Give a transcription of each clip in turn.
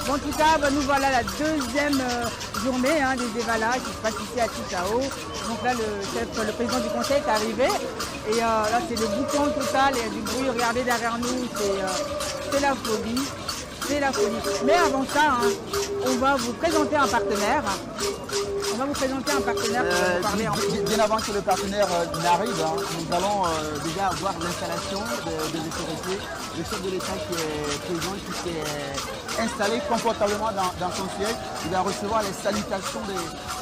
Bon, en tout cas, nous voilà la deuxième journée des Evala qui se passe ici à Tikao. Donc là, le président du conseil est arrivé. Et là, c'est le boucan total, il y a du bruit. Regardez derrière nous, c'est la folie. C'est la folie. Mais avant ça, on va vous présenter un partenaire. On va vous présenter un partenaire pour vous parler en plus. Bien avant que le partenaire n'arrive, nous allons déjà avoir l'installation des autorités. Le chef de l'État qui est présent, qui s'est installé confortablement dans son siège. Il va recevoir les salutations des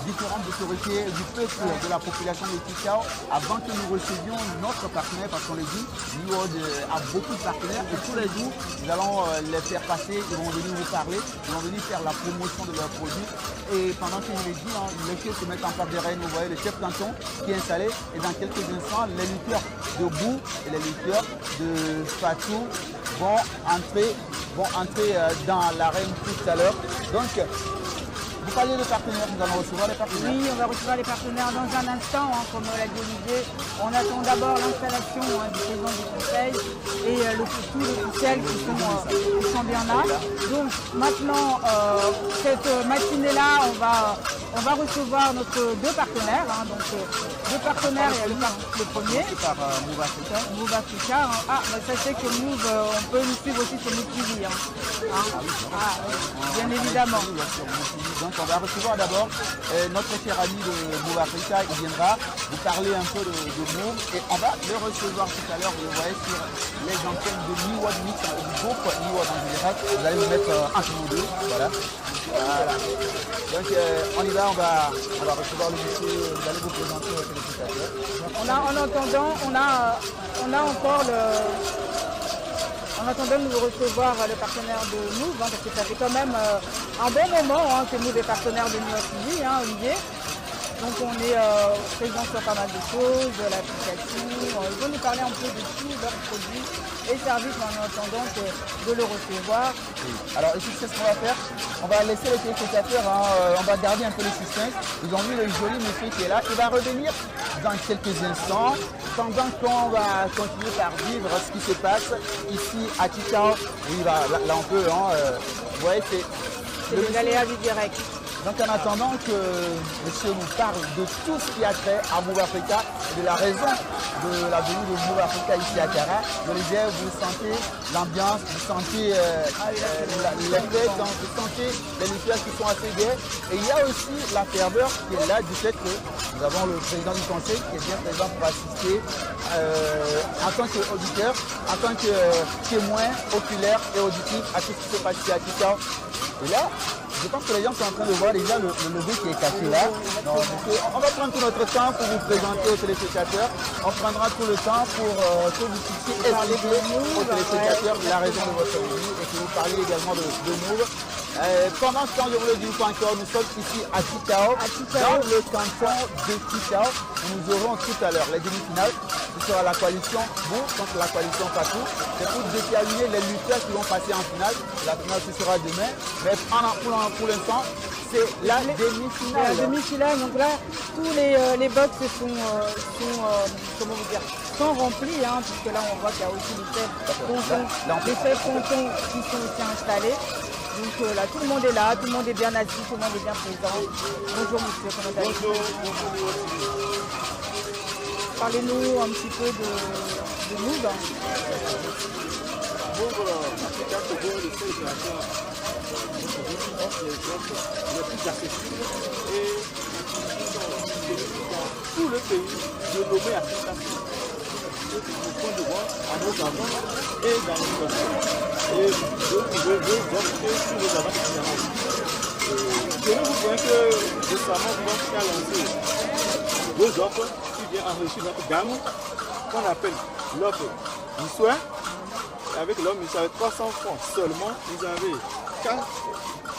différentes autorités du peuple, de la population de Tikao, avant que nous recevions notre partenaire, parce qu'on le dit, New-World a beaucoup de partenaires et tous les jours, nous allons les faire passer, ils vont venir nous parler, ils vont venir faire la promotion de leurs produits. Et pendant que nous les dit, les choses se mettent en place derrière nous. Vous voyez le chef canton qui est installé et dans quelques instants, les lutteurs de Bou et les lutteurs de Fatou vont entrer dans l'arène tout à l'heure. Donc, vous parlez de partenaires, nous allons recevoir les partenaires. Oui, on va recevoir les partenaires dans un instant, comme l'a dit Olivier. On attend d'abord l'installation du président du conseil et tous les officiels qui sont bien là. Donc maintenant, cette matinée-là, on va recevoir nos deux partenaires. Donc deux partenaires, il y a le premier. Par Move Africa. Move Africa. Sachez que Move, on peut nous suivre aussi sur Move TV. Bien évidemment. Donc on va recevoir d'abord notre cher ami de Move Africa, il viendra vous parler un peu de Move et on va le recevoir tout à l'heure, vous le voyez sur les antennes de New-World Mix, du groupe New-World en général. Vous allez vous mettre entre nous deux, voilà. Donc on y va, on va recevoir le monsieur, vous allez vous présenter aux téléspectateurs. En attendant, on a encore en attendant de nous recevoir le partenaire de Move, parce que ça fait quand même un bon moment que Move est partenaire de New York TV, Olivier. Donc on est présent sur pas mal de choses, de l'application. Ils vont nous parler un peu de tous leurs produits et services en attendant de le recevoir. Oui. Alors ici, c'est ce qu'on va faire. On va laisser les téléspectateurs, on va garder un peu le suspense. Ils ont vu le joli monsieur qui est là. Il va revenir dans quelques instants. Pendant qu'on va continuer par vivre ce qui se passe ici à Tikao. Oui, là on peut, vous voyez, c'est des aléas du direct. Donc en attendant que monsieur nous parle de tout ce qui a trait à Move Africa et de la raison de la venue de Move Africa ici à Kara, je le disais, vous sentez l'ambiance, vous sentez les fêtes, vous sentez les lutteurs qui sont assez gais. Et il y a aussi la ferveur qui est là du fait que nous avons le président du conseil qui est bien présent pour assister en tant qu'auditeur, en tant que témoin oculaire et auditif à tout ce qui se passe ici à Tikao. Et là, je pense que les gens sont en train de voir déjà le logo qui est caché là. Donc, on va prendre tout notre temps pour vous présenter aux téléspectateurs. On prendra tout le temps pour que vous puissiez expliquer aux téléspectateurs la raison de votre venue et que vous parliez également de Move. Pendant ce temps, je vous le dis encore, nous sommes ici à Tikao, dans le canton de Tikao. Nous aurons tout à l'heure les demi-finales. Ce sera la coalition Bou contre la coalition Fatou. C'est pour déterminer les lutteurs qui vont passer en finale. La finale, ce sera demain. Mais pour l'instant, c'est la demi-finale. La demi-finale, donc là, tous les box sont remplis, puisque là, on voit qu'il y a aussi les chefs pontons qui sont aussi installés. Donc là, tout le monde est là, tout le monde est bien assis, tout le monde est bien présent. Bonjour monsieur, comment allez-vous? Parlez-nous un petit peu de Move. Move Africa Togo, le seul créateur offre des offres les plus accessibles et dans tout le pays de nommer Africa au point de vente à nos avant et dans les et de vos offres sur les avant différents. Je ne vous dire que récemment, vous avez lancé deux offres qui viennent enrichir notre gamme qu'on appelle l'offre du soin. Avec l'homme, vous avez 300 francs seulement. Vous avez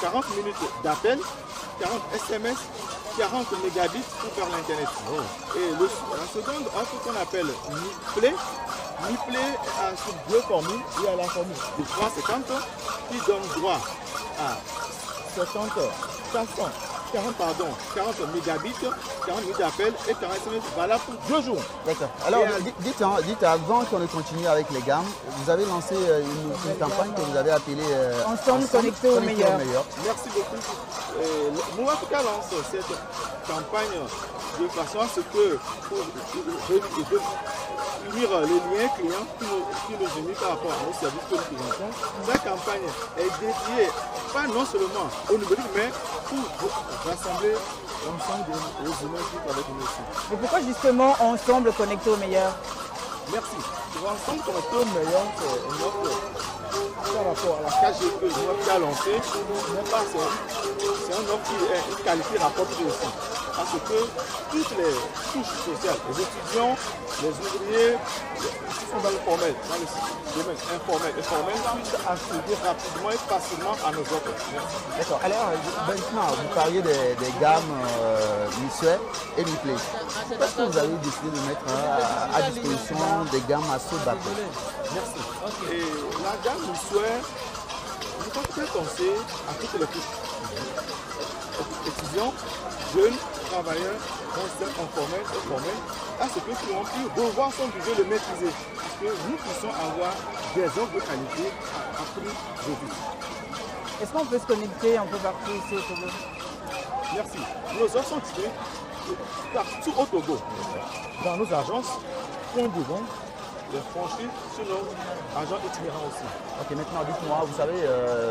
40 minutes d'appel, 40 SMS 40 mégabits pour faire l'Internet. Et la seconde offre qu'on appelle Mi Play. Mi Play a sur deux formules. Il y a la formule de 350 qui donne droit à 40 mégabits, 40 minutes d'appel et 45 minutes valables pour 2 jours. D'accord. Alors, dites avant qu'on continue avec les gammes, vous avez lancé une campagne que vous avez appelée Ensemble connectés au meilleur. Merci beaucoup. Move Africa lance cette campagne de façon à ce que pour unir les liens clients qui nous unissent par rapport à nos services que nous présentons. Cette campagne est dédiée pas non seulement au numérique, mais pour rassembler l'ensemble des humains qui sont avec nous aussi. Mais pourquoi justement ensemble connectés au meilleur? Merci. Ensemble connectés au meilleur, c'est une offre par rapport à la KG que nous avons lancée. C'est un offre qui est qualifiée rapportée aussi. Parce que toutes les couches sociales, les étudiants, les ouvriers qui sont dans le formel, dans le domaine informel et formel, puissent accéder rapidement et facilement à nos offres. D'accord. Alors, maintenant, vous parliez des gammes Misuel et Mi Play. Est-ce que vous avez décidé de mettre à disposition des gammes à ce bateau? Merci. Et la gamme Misuel, nous sommes très pensés à toutes les couches. Étudiants, jeunes, travailleurs, informels et formels, à ce que tout le monde puisse revoir son budget, le maîtriser. Parce que nous puissions avoir des offres de qualité à prix réduit. Est-ce qu'on peut se connecter un peu partout ici au Togo? Merci. Nos offres sont tirées partout au Togo. Dans nos agences, points de vente, les franchises sur nos agents itinérants aussi. Ok, maintenant dites-moi, vous savez,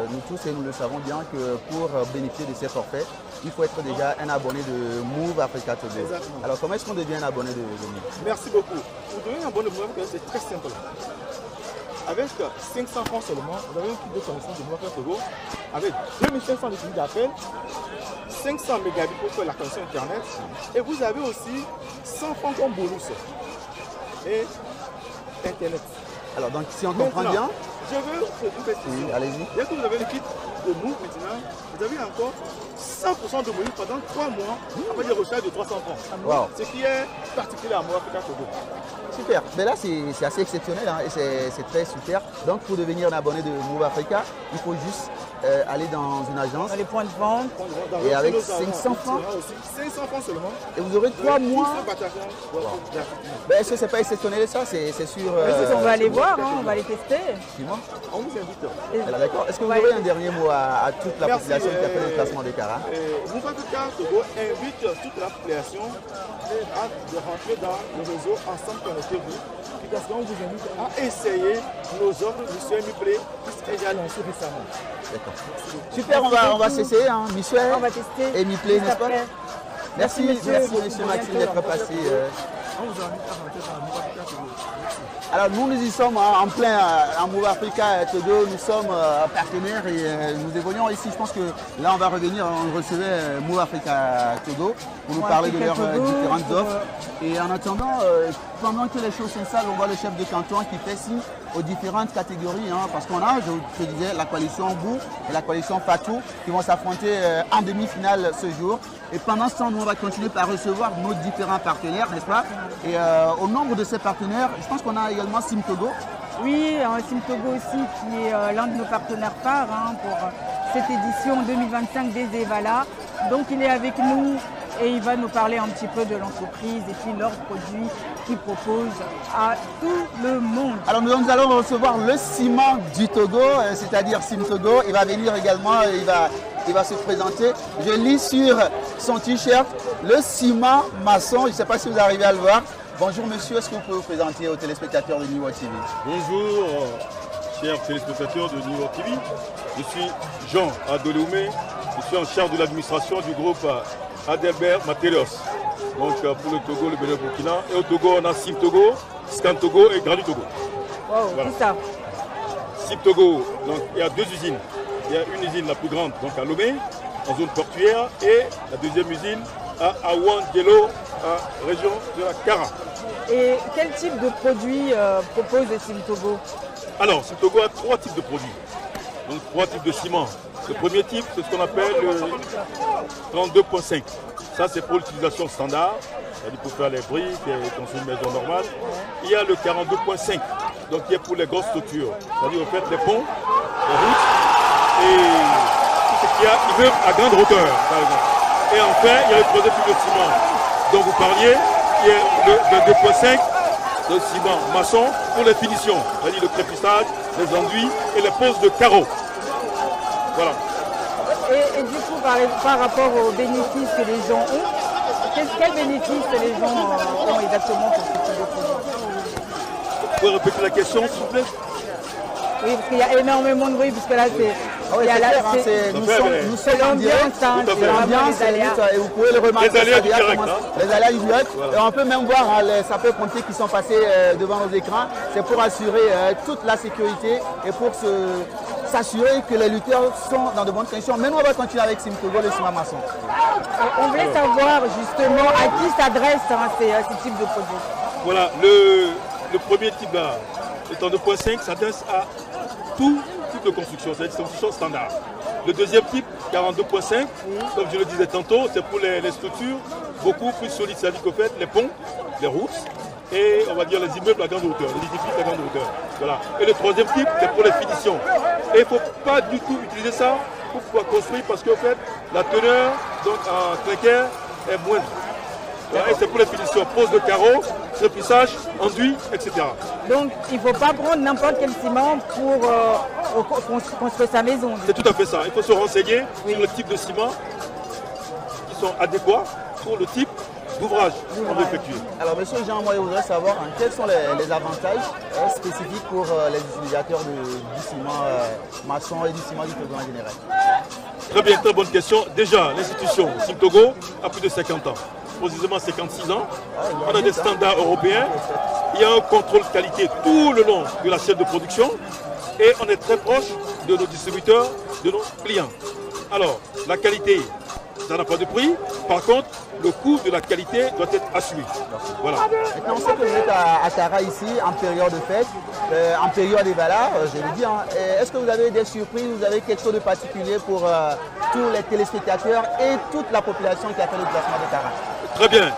nous tous et nous le savons bien que pour bénéficier de ces forfaits, il faut être déjà un abonné de Move Africa Togo. Exactement. Alors comment est-ce qu'on devient un abonné de Move? Merci beaucoup. Pour devenir un abonné de Move Africa, c'est très simple. Avec 500 francs seulement, vous avez un kit de connexion de Move Africa Togo avec 2500 minutes d'appel, 500 mégabits pour faire la connexion Internet et vous avez aussi 100 francs comme bonus et Internet. Alors donc si on comprend bien, je veux une précision. Oui, allez-y. Dès que vous avez le kit de Move maintenant, vous avez encore 100% de bonus pendant 3 mois avec des recharges de 300 francs. Wow. Ce qui est particulier à Move Africa Togo. Super. Mais là c'est assez exceptionnel hein, et c'est très super. Donc pour devenir un abonné de Move Africa, il faut juste aller dans une agence. Dans les points de vente. Et avec 500 francs. 500 francs seulement. Et vous aurez 3 mois. Ben, est-ce que c'est pas exceptionnel ça? C'est sûr. On va aller voir, hein, on va les tester. Dis-moi. On vous invite. Alors d'accord. Est-ce que vous aurez un dernier mot à toute la population qui a fait le classement des Cara? Move Africa Togo invite toute la population de rentrer dans le réseau Ensemble Connectez-vous. Parce qu'on vous invite à essayer nos offres Misuel Mi Play qui est déjà lancé récemment. D'accord. Super, on va cesser, hein, Misuel. On va tester. Et Mi Play, n'est-ce pas? Merci, monsieur Maxime d'être passé. On vous invite à rentrer dans Move Africa Togo. Alors nous y sommes en plein en Move Africa Togo, nous sommes partenaires et nous évoluons ici. Je pense que là on va revenir, on recevait Move Africa Togo pour nous parler de leurs différentes offres. Et en attendant, pendant que les choses s'installent, on voit le chef de canton qui fait signe aux différentes catégories, hein, parce qu'on a, je te disais, la coalition Bou et la coalition Fatou qui vont s'affronter en demi-finale ce jour. Et pendant ce temps, nous on va continuer par recevoir nos différents partenaires, n'est-ce pas? Et au nombre de ces partenaires, je pense qu'on a également Sim Togo. Oui, Sim Togo aussi qui est l'un de nos partenaires phares hein, pour cette édition 2025 des EVALA. Donc il est avec nous et il va nous parler un petit peu de l'entreprise et puis leurs produits qu'ils proposent à tout le monde. Alors nous allons recevoir le ciment du Togo, c'est-à-dire Sim Togo. Il va venir également, il va se présenter. Je lis sur son t-shirt le ciment maçon. Je ne sais pas si vous arrivez à le voir. Bonjour monsieur, est-ce que vous pouvez vous présenter aux téléspectateurs de New World TV? Bonjour chers téléspectateurs de New World TV. Je suis Jean Adoléoumé, je suis en charge de l'administration du groupe Adelbert Materials. Donc pour le Togo, le Bénin, le Burkina. Et au Togo, on a Sim Togo, Scan Togo et Grandi Togo. Wow, voilà. Tout ça. Sim Togo, donc il y a 2 usines. Il y a une usine la plus grande donc à Lomé, en zone portuaire, et la deuxième usine à Aouan-Dielo, région de la Kara. Et quel type de produits propose Sim Togo? Alors, Sim Togo a 3 types de produits. Donc 3 types de ciment. Le premier type, c'est ce qu'on appelle le 32.5. Ça, c'est pour l'utilisation standard, c'est-à-dire pour faire les briques et construire une maison normale. Il y a le 42.5, donc qui est pour les grosses structures, c'est-à-dire en fait les ponts, les routes et tout ce qu'il y a immeuble à grande hauteur, par exemple. Et enfin, il y a le troisième type de ciment dont vous parliez, qui est le 2.5 de ciment maçon pour les finitions, c'est-à-dire le crépissage, les enduits et les poses de carreaux. Voilà. Et du coup, par rapport aux bénéfices que les gens ont, quels bénéfices les gens ont exactement pour ce type de produit? Vous pouvez répéter la question, s'il vous plaît? Oui, parce qu'il y a énormément de bruit, puisque là, c'est... Ah oui, c'est clair, hein, nous sommes en direct, c'est l'ambiance, et vous pouvez le remarquer. Les aléas du direct. Les aléas du direct. Voilà. Et on peut même voir les sapeurs-pompiers qui sont passés devant nos écrans. C'est pour assurer toute la sécurité et pour s'assurer que les lutteurs sont dans de bonnes conditions. Mais nous, on va continuer avec Simtogo, le ciment maçon. On voulait savoir justement à qui s'adressent ces types de produits. Voilà, le premier type là, le 32.5, s'adresse à tout type de construction, c'est-à-dire construction standard. Le deuxième type, 42.5, comme je le disais tantôt, c'est pour les structures beaucoup plus solides, c'est-à-dire qu'en fait, les ponts, les routes et on va dire les immeubles à grande hauteur, les édifices à grande hauteur. Voilà. Et le troisième type, c'est pour les finitions. Et il ne faut pas du tout utiliser ça pour pouvoir construire parce qu'en fait, la teneur donc, en clinker est moindre. Voilà. Et c'est pour les finitions, pose de carreaux, crépissage, enduit, etc. Donc il ne faut pas prendre n'importe quel ciment pour construire sa maison. C'est tout à fait ça. Il faut se renseigner sur le type de ciment qui sont adéquats pour le type d'ouvrage qu'on veut effectuer. Alors, monsieur Jean, moi, je voudrais savoir quels sont les avantages spécifiques pour les utilisateurs du ciment maçon et du ciment du Togo en général. Très bien, très bonne question. Déjà, l'institution Simtogo a plus de 50 ans, précisément 56 ans. On a des standards européens. Il y a un contrôle qualité tout le long de la chaîne de production et on est très proche de nos distributeurs, de nos clients. Alors, la qualité, ça n'a pas de prix. Par contre, le coût de la qualité doit être assumé. Voilà. Maintenant, on sait que vous êtes à Tara ici, en période de fête, en période des valeurs, je le dis. Hein. Est-ce que vous avez des surprises, vous avez quelque chose de particulier pour tous les téléspectateurs et toute la population qui a fait le déplacement de Tara? Très bien.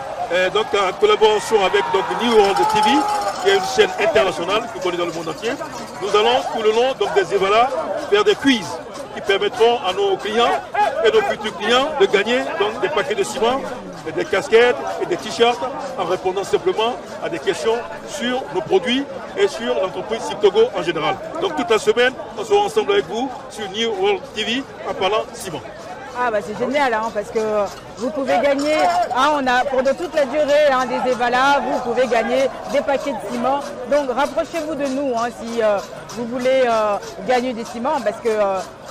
Donc, en collaboration avec New World TV, qui est une chaîne internationale que connaît dans le monde entier, nous allons tout le long des Evala faire des quiz qui permettront à nos clients et nos futurs clients de gagner donc, des paquets de ciment, des casquettes et des t-shirts en répondant simplement à des questions sur nos produits et sur l'entreprise Simtogo en général. Donc toute la semaine, on sera ensemble avec vous sur New World TV en parlant ciment. Ah bah c'est génial parce que vous pouvez gagner, pendant toute la durée des Evala, vous pouvez gagner des paquets de ciment. Donc rapprochez-vous de nous si vous voulez gagner des ciments parce que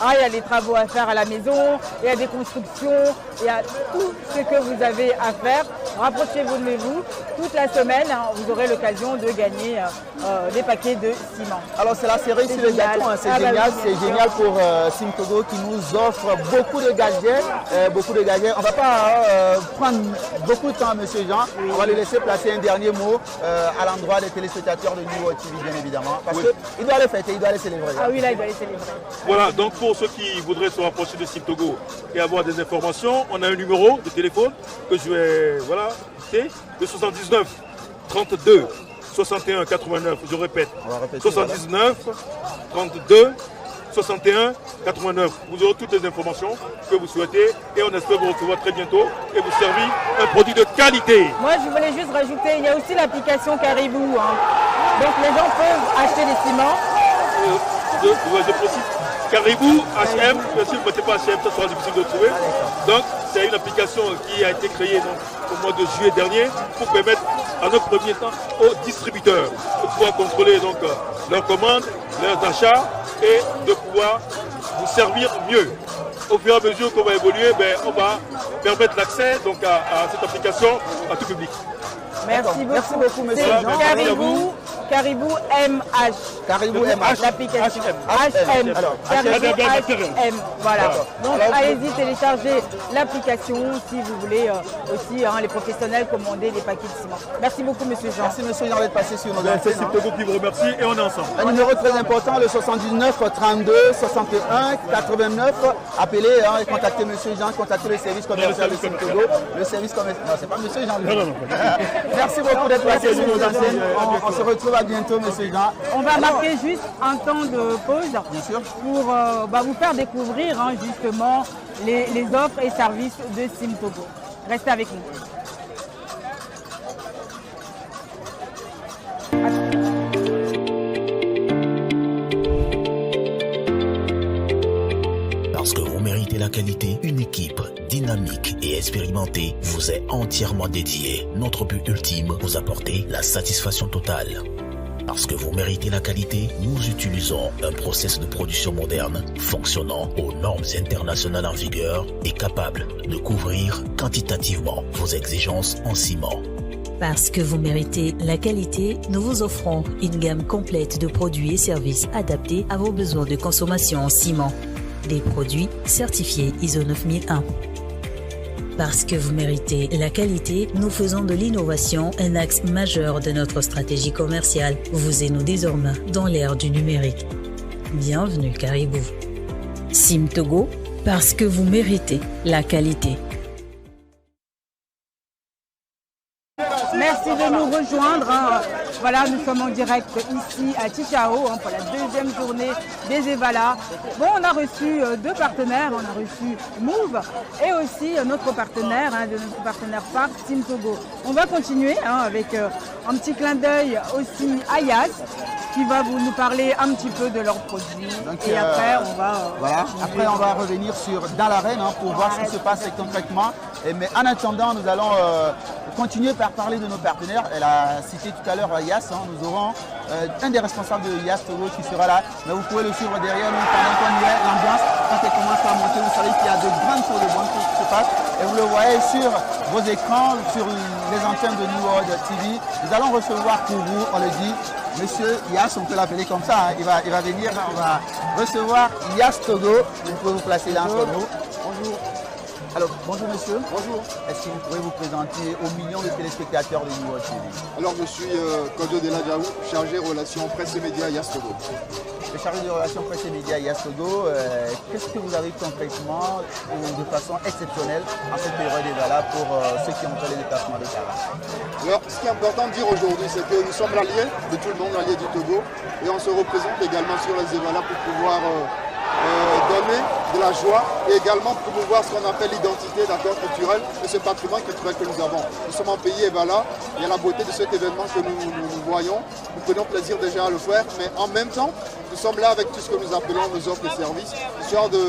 il y a des travaux à faire à la maison, il y a des constructions, il y a tout ce que vous avez à faire. Rapprochez-vous de nous. Toute la semaine, vous aurez l'occasion de gagner des paquets de ciment. Alors c'est la série sur les gâteaux, c'est génial, c'est génial pour Simtogo qui nous offre beaucoup de gadgets. On ne va pas prendre beaucoup de temps, monsieur Jean. On va le laisser placer un dernier mot à l'endroit des téléspectateurs de New World TV, bien évidemment. Parce qu'il doit les fêter, il doit les célébrer. Ah oui, là, il doit les célébrer. Voilà, donc pour ceux qui voudraient se rapprocher de Simtogo et avoir des informations, on a un numéro de téléphone que je vais citer, le 79 32 61 89, je répète, 79 32 61 89. Vous aurez toutes les informations que vous souhaitez et on espère vous recevoir très bientôt et vous servir un produit de qualité. Moi, je voulais juste rajouter, il y a aussi l'application Caribou. Donc les gens peuvent acheter des ciments. Je précise, Caribou, HM, bien sûr, ne mettez pas HM, ça sera difficile de trouver. Donc, c'est une application qui a été créée au mois de juillet dernier pour permettre, en un premier temps, aux distributeurs de pouvoir contrôler donc, leurs commandes, leurs achats et de pouvoir vous servir mieux. Au fur et à mesure qu'on va évoluer, on va permettre l'accès à cette application à tout public. Merci beaucoup, monsieur. Caribou. Caribou MH. Caribou MH. L'application HM. HM. Alors, Caribou HM. HM. Voilà. Donc Alors, allez-y, téléchargez l'application si vous voulez aussi les professionnels commander des paquets de ciment. Merci beaucoup, monsieur Jean. Merci monsieur Jean d'être passé sur nos C'est antennes. Simtogo qui vous remercie et on est ensemble. Un numéro très important, le 79 32 61 89. Appelez et contactez monsieur Jean, contactez le service commercial de Simtogo. Le service commercial. Non, c'est pas monsieur Jean. Non. Merci beaucoup d'être passé sur nos antennes. On se retrouve à bientôt, monsieur Jean. On va marquer juste un temps de pause Bien sûr. pour vous faire découvrir justement les offres et services de Simtogo. Restez avec nous. Parce que vous méritez la qualité, une équipe dynamique et expérimentée vous est entièrement dédiée. Notre but ultime, vous apporter la satisfaction totale. Parce que vous méritez la qualité, nous utilisons un processus de production moderne, fonctionnant aux normes internationales en vigueur et capable de couvrir quantitativement vos exigences en ciment. Parce que vous méritez la qualité, nous vous offrons une gamme complète de produits et services adaptés à vos besoins de consommation en ciment. Des produits certifiés ISO 9001. Parce que vous méritez la qualité, nous faisons de l'innovation un axe majeur de notre stratégie commerciale. Vous et nous désormais dans l'ère du numérique. Bienvenue Caribou. Simtogo, parce que vous méritez la qualité. Merci de nous rejoindre. Voilà, nous sommes en direct ici à Tichao pour la deuxième journée des Evala. Bon, on a reçu deux partenaires, on a reçu Move et aussi notre partenaire, de notre partenaire phare, Simtogo. On va continuer avec un petit clin d'œil aussi à Yass qui va nous parler un petit peu de leurs produits. Donc, et après, on va... Après, on va revenir dans l'arène pour voir ce qui se passe concrètement. Mais en attendant, nous allons continuer par parler de nos partenaires. Elle a cité tout à l'heure Yass. Nous aurons un des responsables de Yass Togo qui sera là. Mais vous pouvez le suivre derrière nous pendant qu'on y est. L'ambiance, quand elle commence à monter, vous savez qu'il y a de grandes choses qui se passent. Et vous le voyez sur vos écrans, sur les antennes de New World TV. Nous allons recevoir pour vous, on le dit, Monsieur Yass, on peut l'appeler comme ça. Il va venir, on va recevoir Yass Togo. Vous pouvez vous placer là entre nous. Bonjour. Alors, bonjour monsieur. Bonjour. Est-ce que vous pourrez vous présenter aux millions de téléspectateurs de New World TV? Alors, je suis Kodo Deladjaou, chargé relations presse et médias Yass Togo. Le chargé de relations presse et médias Yass Togo, qu'est-ce que vous avez concrètement ou de façon exceptionnelle en cette période d'Evala pour ceux qui ont fait les déplacements de Cara? Alors, ce qui est important de dire aujourd'hui, c'est que nous sommes l'allié de tout le monde, l'allié du Togo, et on se représente également sur les Evala pour pouvoir donner de la joie et également promouvoir ce qu'on appelle l'identité culturelle et ce patrimoine culturel que nous avons. Nous sommes en pays Evala, il y a la beauté de cet événement que nous voyons, nous prenons plaisir déjà à le faire, mais en même temps, nous sommes là avec tout ce que nous appelons nos offres et services, histoire de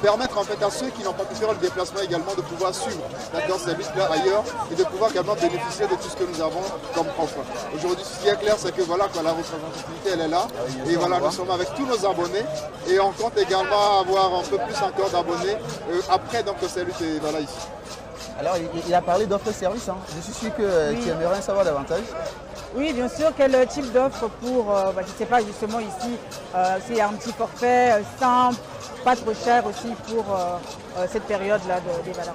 permettre en fait à ceux qui n'ont pas pu faire le déplacement également de pouvoir suivre notre service là ailleurs et de pouvoir également bénéficier de tout ce que nous avons comme offre. Aujourd'hui, ce qui est clair, c'est que voilà, la représentativité elle est là et voilà, nous sommes avec tous nos abonnés et on compte également avoir un peu plus encore d'abonnés après donc le service est voilà ici. Alors, il a parlé d'offres et services. Je suis sûr que tu aimerais en savoir davantage. Oui, bien sûr. Quel type d'offre pour, je ne sais pas, justement ici, c'est un petit forfait simple, pas trop cher aussi pour cette période-là des valeurs.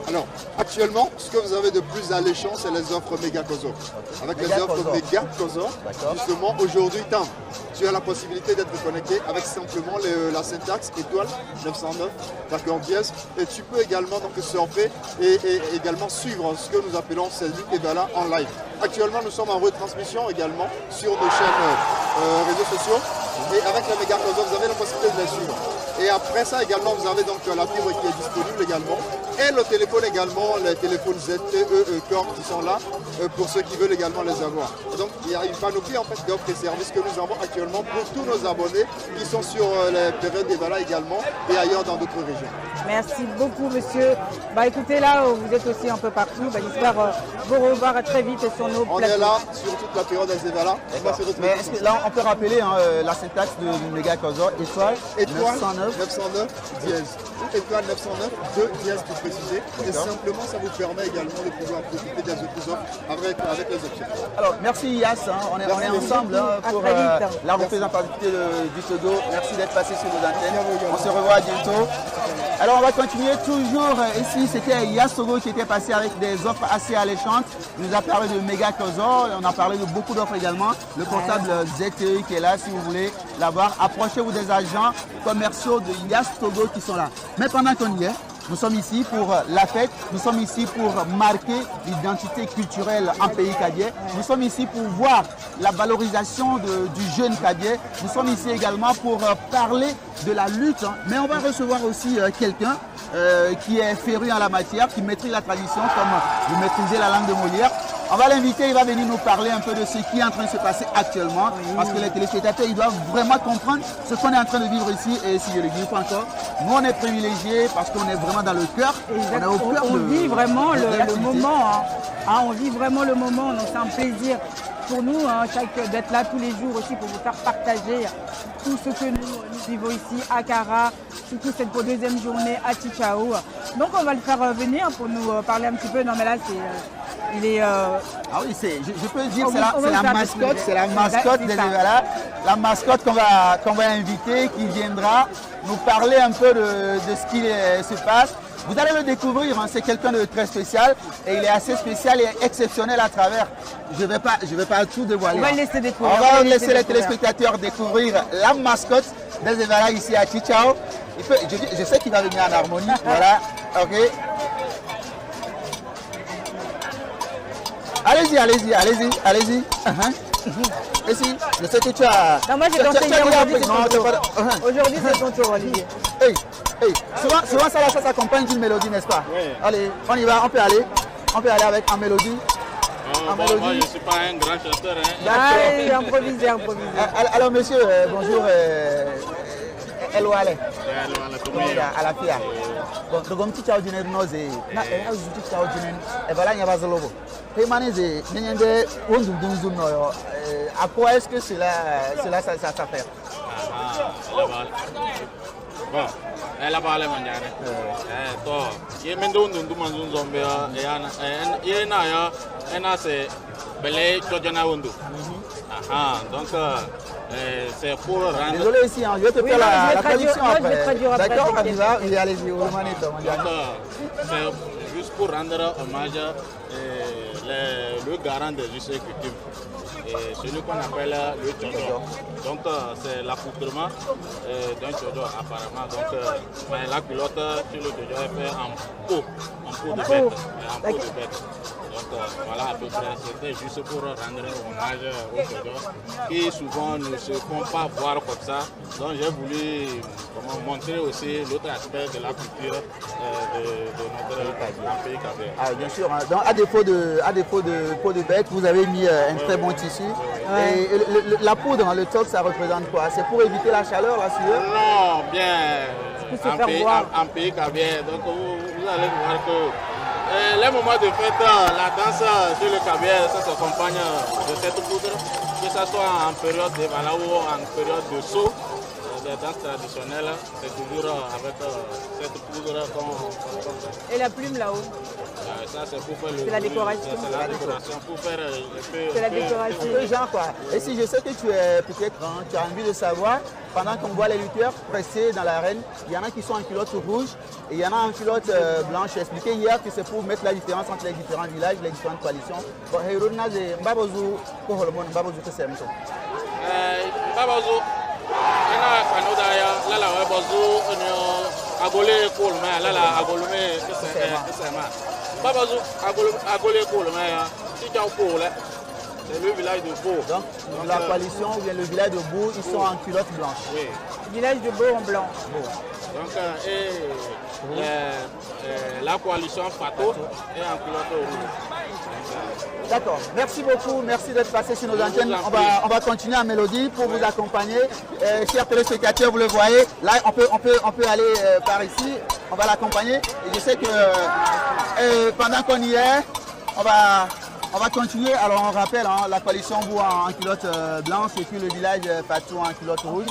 Alors, actuellement, ce que vous avez de plus alléchant, c'est les offres Méga Kozo. Avec les offres Méga Kozo, justement, aujourd'hui, tu as la possibilité d'être connecté avec simplement la syntaxe étoile 909, d'accord, dièse, et tu peux également donc surfer et également suivre ce que nous appelons ces Evala en live. Actuellement, nous sommes en retransmission également sur nos chaînes réseaux sociaux. Et avec les Méga Kozo, vous avez la possibilité de les suivre. Et après ça également, vous avez donc la fibre qui est disponible également. Et le téléphone également, les téléphones ZTE Corp qui sont là pour ceux qui veulent également les avoir. Et donc il y a une panoplie en fait d'offres et services que nous avons actuellement pour tous nos abonnés qui sont sur les périodes d'Evala également et ailleurs dans d'autres régions. Merci beaucoup monsieur. Écoutez là, vous êtes aussi un peu partout. J'espère vous revoir très vite sur nos plateaux. On est là sur toute la période des Evala. Mais est-ce que là on peut rappeler la syntaxe du méga Kozo, étoile 909 dièse. Étoile 909, 2 dièse pour préciser. Et simplement, ça vous permet également de pouvoir profiter des autres offres avec les options. Alors, merci Yass, on est ensemble pour la représentativité du Togo. Merci d'être passé sur nos antennes. On se revoit bientôt. Alors, on va continuer toujours ici. C'était Yass Togo qui était passé avec des offres assez alléchantes. Il nous a parlé de méga Kozo. On a parlé de beaucoup d'offres également. Le portable ZTE qui est là, si vous voulez l'avoir. Approchez-vous des agents commerciaux de Yass Togo qui sont là. Mais pendant qu'on y est, nous sommes ici pour la fête, nous sommes ici pour marquer l'identité culturelle en pays Kabyé. Nous sommes ici pour voir la valorisation du jeune Kabyé. Nous sommes ici également pour parler de la lutte. Mais on va recevoir aussi quelqu'un qui est féru en la matière, qui maîtrise la tradition comme vous maîtrisez la langue de Molière. On va l'inviter, il va venir nous parler un peu de ce qui est en train de se passer actuellement. Parce que les téléspectateurs, ils doivent vraiment comprendre ce qu'on est en train de vivre ici. Et si je le dis pas encore, nous on est privilégiés parce qu'on est vraiment dans le cœur. On est au cœur on vit vraiment le moment. On vit vraiment le moment. Donc c'est un plaisir pour nous d'être là tous les jours aussi pour vous faire partager tout ce que nous vivons ici à Kara, surtout cette deuxième journée à Chichao. Donc on va le faire venir pour nous parler un petit peu. Non mais là il est... Ah oui, je peux dire c'est la mascotte des Evala, la mascotte qu'on va inviter, qui viendra nous parler un peu de ce qui se passe. Vous allez le découvrir, c'est quelqu'un de très spécial et il est assez spécial et exceptionnel à travers. Je vais pas tout dévoiler. On va laisser découvrir. On va laisser les téléspectateurs découvrir la mascotte des Evala ici à Chichao. Je sais qu'il va venir en harmonie. Voilà, ok. Allez-y. Et si, je sais que tu as... Non, moi j'ai dansé hier, aujourd'hui c'est ton tour, Olivier. Hey. Souvent ça s'accompagne d'une mélodie, n'est-ce pas? Oui. Allez, on y va, on peut aller avec en mélodie. Moi je ne suis pas un grand chanteur. Improviser. Alors monsieur, bonjour. Elwale. Alafia. Bon, dogom ti chao jinen noze. Na azuti chao jinen. E bala nya bazolobo. He maneze nyende wondu dunzu no yo. À quoi est-ce que cela ça s'affaire? Bon, elle a parlé mangiare. Toi, il mendo undu manzun zombe ena se belé tojana undu. Donc c'est pour rendre... Désolé ici, je vais te faire la traduction après. D'accord, allez-y, au manito. C'est juste pour rendre hommage le garant des us et coutumes. Et celui qu'on appelle le Tchodo. Donc c'est l'accoutrement d'un Tchodo apparemment. Donc la culotte sur le Tchodo est faite en peau de bête. Donc voilà à peu près, c'était juste pour rendre hommage aux Tchodo qui souvent ne se font pas voir comme ça. Donc j'ai voulu montrer aussi l'autre aspect de la culture de notre pays Kabyé. Ah, bien sûr, donc, à défaut de peau de bête, vous avez mis un très bon tissu. Ouais. Et la poudre, le toc, ça représente quoi? C'est pour éviter la chaleur, la sueur? Non, bien, en pays Kabyé. Donc vous allez voir que les moments de fête, la danse sur le Kabyé, ça s'accompagne de cette poudre, que ce soit en période de Vala ou en période de saut. Les danses traditionnelles, c'est toujours avec cette poudre qu'on... Et la plume là-haut? Ça c'est pour faire c'est la décoration. C'est la décoration pour faire c'est la décoration. Un peu genre quoi. Et si je sais que tu es peut-être, tu as envie de savoir, pendant qu'on voit les lutteurs pressés dans l'arène, il y en a qui sont en culotte rouge et il y en a en culotte blanche. J'ai expliqué hier que c'est pour mettre la différence entre les différents villages, les différentes coalitions. Bon, Hérouna de Mbabozu, pour le monde, Mbabozu que c'est Mbabozu. Ena kanodaya lala wabazu onyo agole kolma lala agolume kesema babazu agole kolma ya tija pole c'est le village de Beau. Donc la coalition ou bien le village de Beau, ils sont en culotte blanche. Oui. Village de Beau en blanc. Donc la coalition Fato est en culotte rouge. D'accord, merci beaucoup, merci d'être passé sur nos antennes. On va continuer en mélodie pour vous accompagner. Chers téléspectateurs, vous le voyez, là on peut aller par ici, on va l'accompagner. Et je sais que pendant qu'on y est, on va On va continuer. Alors on rappelle, hein, la coalition Bou en culotte blanche et puis le village Fatou en culotte rouge.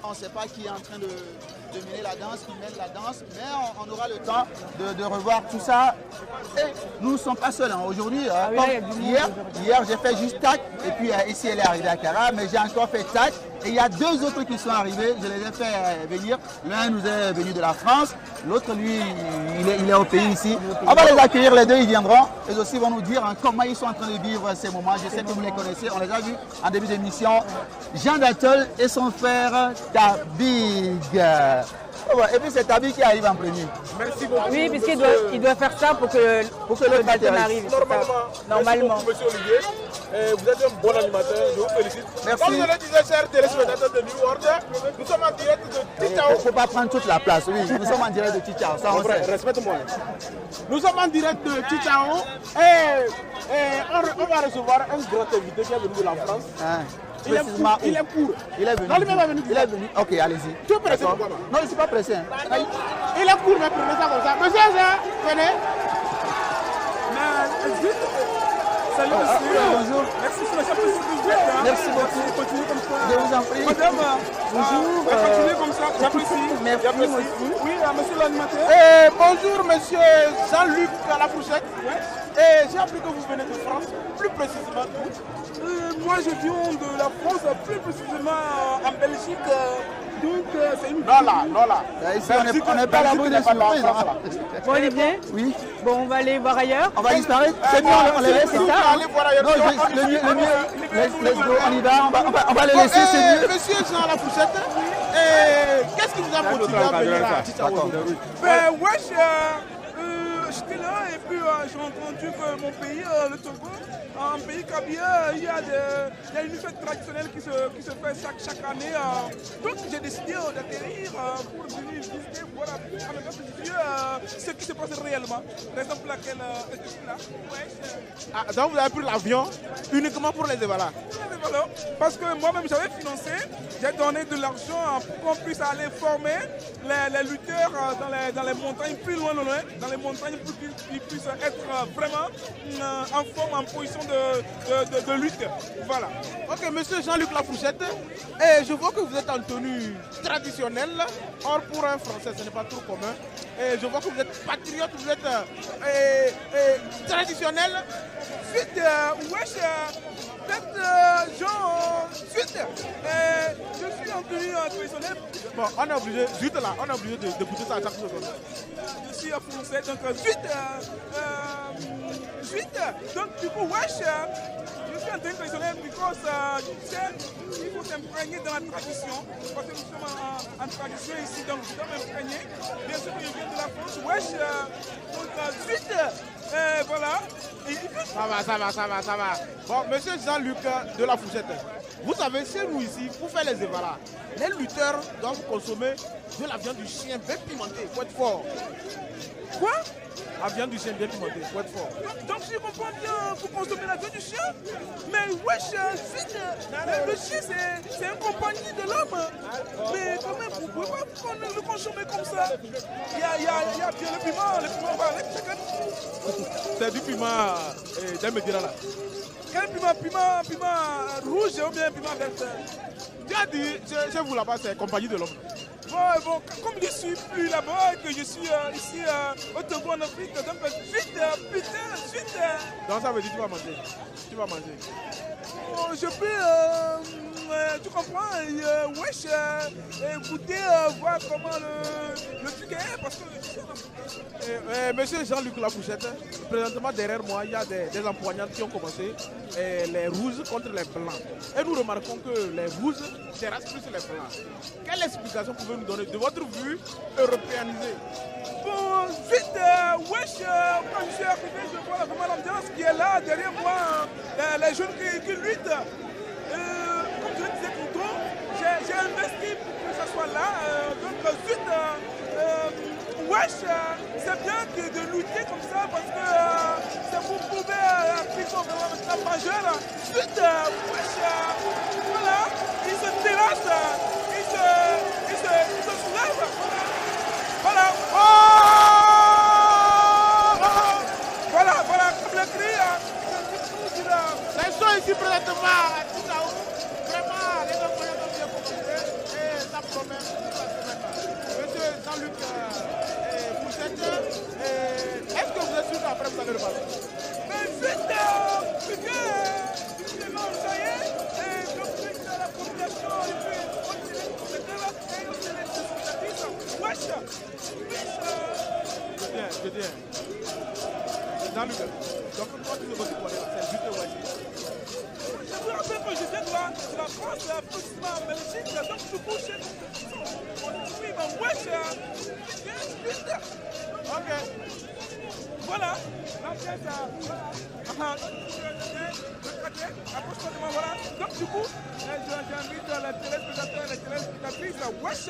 On ne sait pas qui est en train de mener la danse, qui mène la danse, mais on aura le temps de revoir tout ça. Et nous ne sommes pas seuls. Hein. Aujourd'hui, hier j'ai fait juste tac, et puis ici elle est arrivée à Kara, mais j'ai encore fait tac. Et il y a deux autres qui sont arrivés, je les ai fait venir. L'un nous est venu de la France, l'autre lui, il est au pays ici. On va les accueillir, les deux ils viendront. Ils aussi vont nous dire hein, comment ils sont en train de vivre ces moments. Je sais que vous les connaissez, on les a vus en début d'émission. Jean Dattol et son frère Tabig. Et puis c'est Tabig qui arrive en premier. Merci beaucoup. Oui, puisqu'il doit faire ça pour que le bâton arrive. Normalement. Merci beaucoup, monsieur Olivier. Vous êtes un bon animateur, je vous félicite. Merci. Comme je le disais, chers téléspectateurs de New World, nous sommes en direct de Tichao. Il ne faut pas prendre toute la place, oui. Nous sommes en direct de Tichao, ça on sait. Respecte-moi. Nous sommes en direct de Tichao et on va recevoir un grand invité qui est venu de la France. Il est court. Il est venu. Non, lui-même est venu. Il est venu. Ok, allez-y. Tu es pressé pourquoi? Non, je ne suis pas pressé. Hein. Il est court, mais prenez ça comme ça. Monsieur Jean, venez. Salut monsieur. Bonjour. Merci sur la chapeau. Merci beaucoup. Continuez comme ça. Je vous en prie. Madame, bonjour. Continuez comme ça. J'apprécie. Merci. Oui, monsieur l'animateur. Bonjour monsieur Jean-Luc à la fourchette. Et j'ai appris que vous venez de France, plus précisément d'où? Moi je viens de la France, plus précisément en Belgique. Donc c'est une... Non là. Ici, on n'est pas à l'abri de surprise. Bon Olivier, Oui. bon on va aller voir ailleurs. On va disparaître. C'est mieux, on les laisse, c'est ça. Allez voir ailleurs. Non, le mieux, let's go, on y va, on va les laisser, c'est mieux. Monsieur Jean à la fourchette, qu'est-ce qui vous a motivé à venir à Tichao? Ben wesh, j'étais là et puis j'ai entendu que mon pays, le Togo, un pays kabyle, il y a une fête traditionnelle qui se fait chaque année. Donc j'ai décidé d'atterrir pour venir visiter, voilà, avec mes yeux ce qui se passe réellement. Raison pour laquelle je suis là. Ouais, donc vous avez pris l'avion uniquement pour les Evala? voilà. Parce que moi-même j'avais financé, j'ai donné de l'argent pour qu'on puisse aller former les lutteurs dans les montagnes, plus loin, dans les montagnes, pour qu'ils puissent être vraiment en forme, en position de lutte. Voilà. Ok, monsieur Jean-Luc Lafourchette, et je vois que vous êtes en tenue traditionnelle. Or, pour un Français, ce n'est pas trop commun. Et je vois que vous êtes patriote, vous êtes traditionnel. Suite, wesh, suite, je suis en tenue traditionnelle. Bon, on est obligé, juste là, on est obligé d'écouter ça à chaque seconde. Je suis français, donc suite, donc du coup, wesh, je suis en tenue traditionnelle parce que tu sais, il faut s'imprégner dans la tradition, parce que nous sommes en tradition ici, donc je dois m'imprégner. Bien sûr que je viens de la France, wesh, donc suite, voilà. Ça va. Bon, monsieur Jean-Luc de la Fourchette, vous savez, chez nous ici, pour faire les évalas, les lutteurs doivent consommer de la viande du chien bien pimentée, faut être fort. Quoi? La viande du chien bien pimentée, faut être fort. Donc si je comprends bien, vous consommez la viande du chien? Mais wesh, le chien c'est un compagnon de l'homme. Mais quand même, vous ne pouvez pas le consommer comme ça. Il y a bien le piment va avec chacun. C'est du piment d'Amedira là. Quel piment rouge ou bien piment vert? Tu as dit, chez vous là-bas, c'est compagnie de l'homme. Bon, comme je suis plus là-bas et que je suis ici au Togo en Afrique, donc vite. Donc ça veut dire que tu vas manger. Oh, je peux, tu comprends, wesh, goûter, voir comment le truc est, parce que... Monsieur Jean-Luc Lafourchette, présentement derrière moi, il y a des empoignades qui ont commencé, les rouges contre les blancs. Et nous remarquons que les rouges terrassent plus les blancs. Quelle explication pouvez-vous nous donner de votre vue européanisée? Bon, vite, wesh, quand je suis arrivé, je vois vraiment l'ambiance qui est là derrière moi, les jeunes qui luttent. Comme je le disais plus tôt, j'ai investi pour que ça soit là. Donc, vite, wesh, c'est bien de lutter comme ça parce que c'est pour prouver qu'ils sont vraiment maintenant majeurs. Vite, wesh, voilà, ils se terrassent, ils se soulèvent. Voilà. Voilà, comme le cri. ça ne passe. Mais vite, ça y est, et donc la population, et puis on dirait que c'est là, et on dirait que c'est wesh, je dis, dans le donc moi tu ne veux pas c'est juste wesh. Je vous rappelle que je viens de la France, approximativement en Belgique, donc je bouge chez oui, mais wesh, vite. Ok. Voilà, l'ambiance, voilà. Donc du coup, j'invite les téléspectateurs et les téléspectatrices wesh,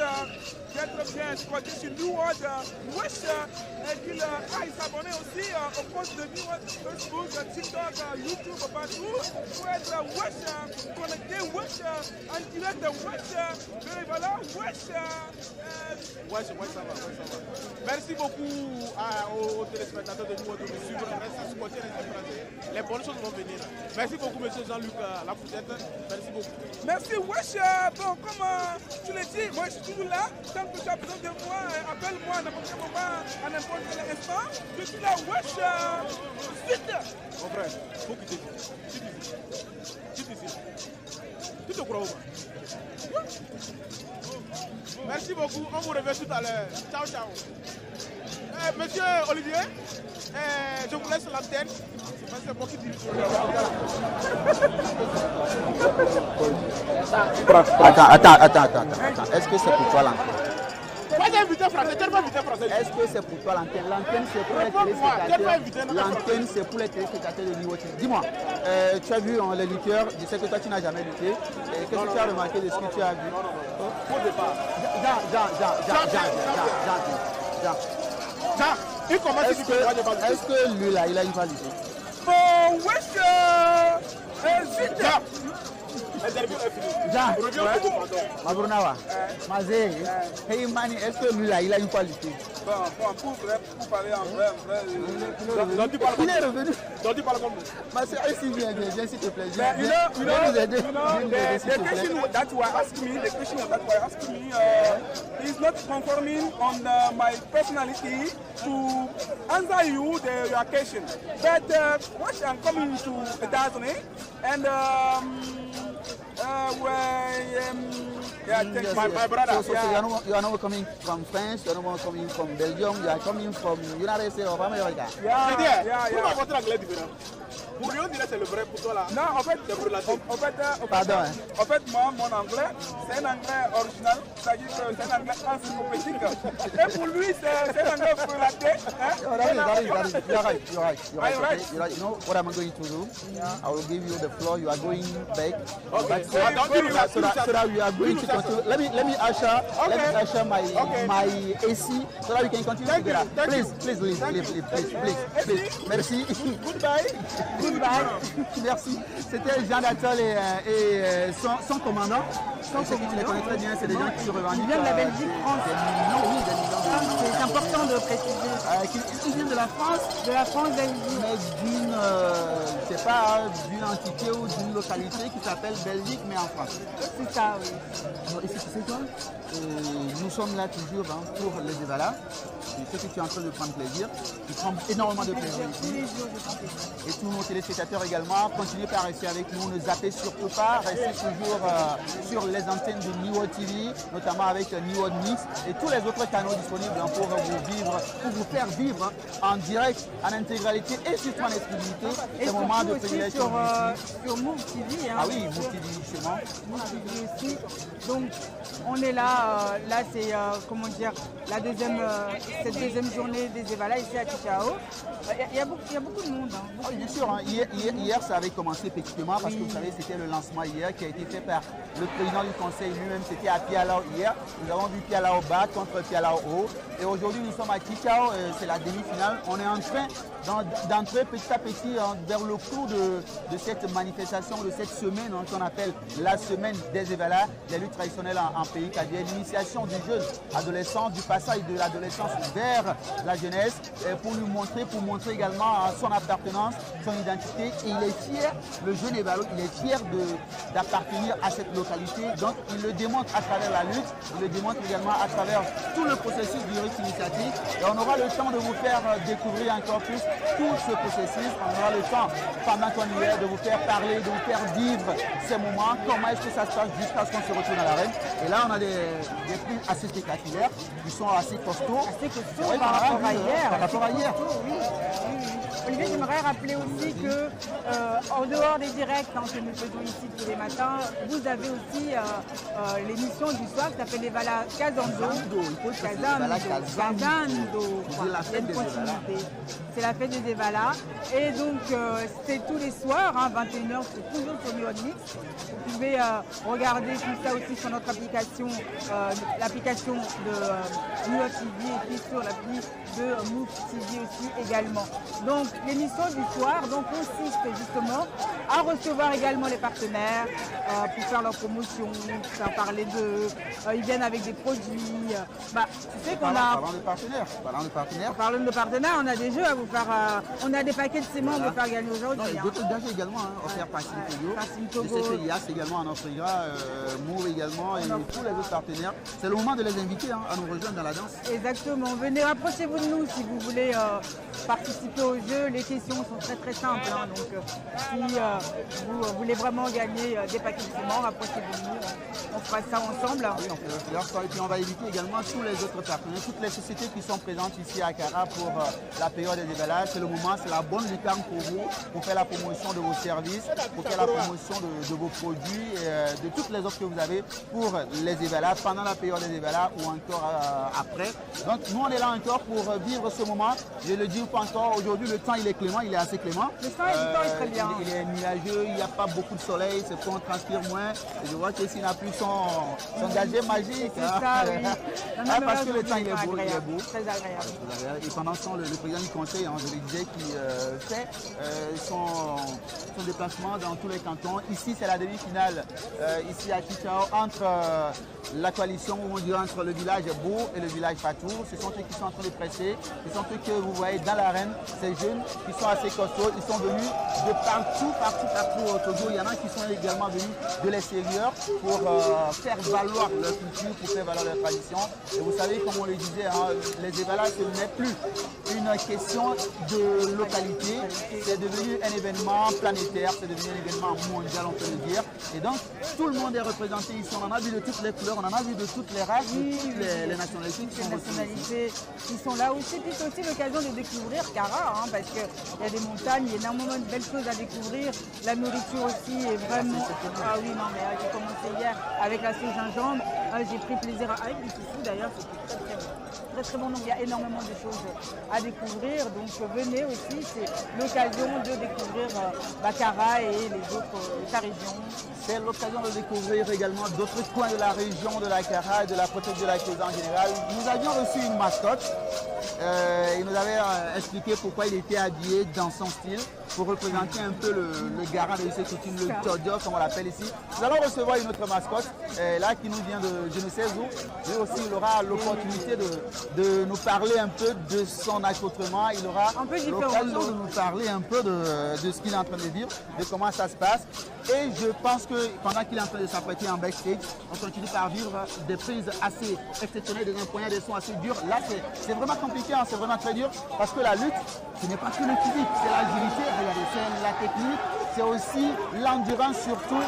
d'être bien squattés sur New World wesh, et qu'ils aillent s'abonner aussi au compte de New World, Facebook, TikTok, YouTube, partout, pour être wesh, connecté wesh, en direct wesh, et voilà, wesh. Wesh, ça va. Merci beaucoup aux téléspectateurs de New World de nous suivre, les bonnes choses vont venir. Merci beaucoup, monsieur Jean-Luc Lafouchette. Merci beaucoup. Merci, wesh. Bon, comme tu l'as dit, moi je suis toujours là. Tant que tu as besoin de moi, appelle-moi à n'importe quel moment, à n'importe quel instant. Je suis là, wesh. Vite. Mon frère, faut que tu te dises. Tu te crois où? Merci beaucoup. On vous revoit tout à l'heure. Ciao, ciao. Monsieur Olivier, je vous laisse l'antenne. C'est moi qui dis. Attends. Est-ce que c'est pour toi l'antenne? Est-ce que c'est pour toi l'antenne? L'antenne c'est pour les téléspectateurs. L'antenne c'est pour les téléspectateurs de Niveau TV. Dis-moi, tu as vu les lutteurs, je sais que toi tu n'as jamais lutté. Qu'est-ce que tu as remarqué de ce que tu as vu? Au départ. Jean. Est-ce que lui là, il a une qualité? Bon, wesh, vite. Jean, Mabrunawa, Mazé, Heimani, est-ce que lui là, il a une qualité? Bon, pour parler en vrai, il est revenu. Donc tu parles comme nous. Mais c'est ainsi viens, s'il te plaît. The question that you are asking me, is not conforming on my personality to answer you your question. But what I'm coming to Dazzle and my brother. So you are not coming from France, you are not coming from Belgium, you are coming from United States of America. Pourquoi votre anglais différent? Pour lui, on dirait que c'est le vrai pour toi là. Non, en fait, c'est pour la tête. En fait, moi, mon anglais, c'est un anglais original, c'est-à-dire que c'est un anglais encyclopédique. Et pour lui, c'est un anglais pour la tête. You're right. You know what I'm going to do? I will give you the floor. You are going back. Okay. So that we are going to continue. Let me usher my AC so that we can continue together. Please. Merci. Goodbye. Merci. C'était Jean Dattol et son commandant. Ceux qui les connaissent très bien, c'est des gens qui se revendiquent. Ils viennent de la Belgique, France. C'est important de préciser. Ils viennent de la France, Belgique. Mais d'une entité ou d'une localité qui s'appelle Belgique, mais en France. C'est ça, oui. Et c'est quoi? Nous sommes là toujours pour les Evala. Je sais que tu es en train de prendre plaisir. Tu prends énormément de plaisir ici. Et tous nos téléspectateurs également, continuez par rester avec nous. Ne zappez surtout pas. Restez toujours sur les antennes de New World TV, notamment avec New World Mix et tous les autres canaux disponibles pour vous faire vivre en direct, en intégralité et surtout en exclusivité et ces moments de privilège. Sur Move TV. Ah oui, Move TV justement. Move TV aussi. Donc on est là, c'est cette deuxième journée des Evala ici à Tichao. Il y a beaucoup de monde. Oui, bien sûr, hier ça avait commencé petitement parce que vous savez c'était le lancement hier qui a été fait par le président du conseil lui-même, c'était à Pialao hier. Nous avons vu Pialao bas contre Pialao haut et aujourd'hui nous sommes à Tichao, c'est la demi-finale. On est en train d'entrer petit à petit vers le cours de cette manifestation, de cette semaine qu'on appelle la semaine des Evala, des luttes traditionnelles en pays cadien, l'initiation du jeune adolescent, du passage de l'adolescence vers la jeunesse pour montrer également son appartenance, son identité. Et il est fier, le jeune Evalo, il est fier d'appartenir à cette localité. Donc il le démontre à travers la lutte, il le démontre également à travers tout le processus du rythme initiatique. Et on aura le temps de vous faire découvrir encore plus tout ce processus. On aura le temps, pendant qu'on y est, de vous faire parler, de vous faire vivre ces moments. Comment est-ce que ça se passe jusqu'à ce qu'on se retrouve à l'arène. Et là, on a des prix assez spectaculaires, qui sont assez costauds. Assez costauds par rapport à hier. Par rapport à hier. Oui. Olivier, j'aimerais rappeler aussi que, en dehors des directs que nous faisons ici tous les matins, vous avez aussi l'émission du soir qui s'appelle les Valas Casando. C'est la fête des Evalas. Et donc, c'est tous les soirs, 21h, c'est toujours sur New Mix. Vous pouvez regarder tout ça aussi sur notre application, l'application de New TV et puis sur l'appli de Move TV aussi également. Donc, l'émission du soir consiste justement à recevoir également les partenaires pour faire leur promotion, faire parler d'eux. Ils viennent avec des produits. Tu sais qu'on a... Parlant de partenaires. Parlant de partenaires, on a des jeux à vous faire. On a des paquets de ciment à vous faire gagner aujourd'hui. D'autres dates également, offerts par Togo. Je sais qu'il y a également en offrira, Mou également et tous les autres partenaires. C'est le moment de les inviter à nous rejoindre dans la danse. Exactement. Venez, rapprochez-vous de nous si vous voulez participer au jeu. Les questions sont très très simples. Donc si vous voulez vraiment gagner des paquets de ciment, rapprochez-vous de nous. On fera ça ensemble. Oui, on peut faire. Et puis on va inviter également tous les autres partenaires, toutes les sociétés qui sont présentes ici à Accra pour la période des évaluations. C'est le moment, c'est la bonne lucarne pour vous, pour faire la promotion de vos services, pour faire la promotion de vos produits, et de toutes les offres que vous avez pour les évaluations, pendant la période des évaluations ou encore après. Donc nous on est là encore pour vivre ce moment. Je le dis pas encore, aujourd'hui le temps il est clément, il est assez clément. Le temps est très bien. Il est nuageux, il n'y a pas beaucoup de soleil, c'est qu'on transpire moins. Et je vois qu'ici n'a plus son gadget magique. C'est ça, oui. Parce que le temps il est beau, il est beau. Très agréable. Et pendant ce temps, le président du conseil, je le disais, qui fait son déplacement dans tous les cantons. Ici, c'est la demi-finale, ici à Kichao, entre la coalition, on dirait entre le village Beau et le village Patour. Ce sont ceux qui sont en train de presser. Ce sont ceux que vous voyez dans l'arène, ces jeunes qui sont assez costauds. Ils sont venus de partout au Togo. Il y en a qui sont également venus de l'extérieur pour faire valoir leur culture, pour faire valoir leur tradition. Et vous savez, comme on le disait, les évalas, ce n'est plus une question de localité, c'est devenu un événement planétaire, c'est devenu un événement mondial, on peut le dire. Et donc, tout le monde est représenté ici. On en a vu de toutes les couleurs, on en a vu de toutes les races, de toutes les nationalités qui sont là aussi. Puis c'est aussi l'occasion de découvrir Kara, parce qu'il y a des montagnes, il y a énormément de belles choses à découvrir. La nourriture aussi est vraiment... Ah oui, non, mais j'ai commencé hier avec la sauce gingembre. J'ai pris plaisir avec du tofu d'ailleurs, c'était très très bon. Très très bon, donc il y a énormément de choses à découvrir. Donc venez aussi, c'est l'occasion de découvrir Kara et les autres, sa région. C'est l'occasion de découvrir également d'autres coins de la région de la Kara et de la protection de la Kéza en général. Nous avions reçu une mascotte. Il nous avait expliqué pourquoi il était habillé dans son style pour représenter un peu le garant de ses coutumes, le Jojo comme on l'appelle ici. Nous allons recevoir une autre mascotte là qui nous vient de je ne sais où. Lui aussi il aura l'opportunité de nous parler un peu de son accoutrement. Il aura l'occasion de nous parler un peu de ce qu'il est en train de vivre, de comment ça se passe. Et je pense que pendant qu'il est en train de s'apprêter en backstage, on continue par vivre des prises assez exceptionnelles, des empoignades, des sons assez durs. Là, c'est vraiment compliqué, c'est vraiment très dur parce que la lutte, ce n'est pas que le physique, c'est l'agilité, regardez, c'est la technique, c'est aussi l'endurance surtout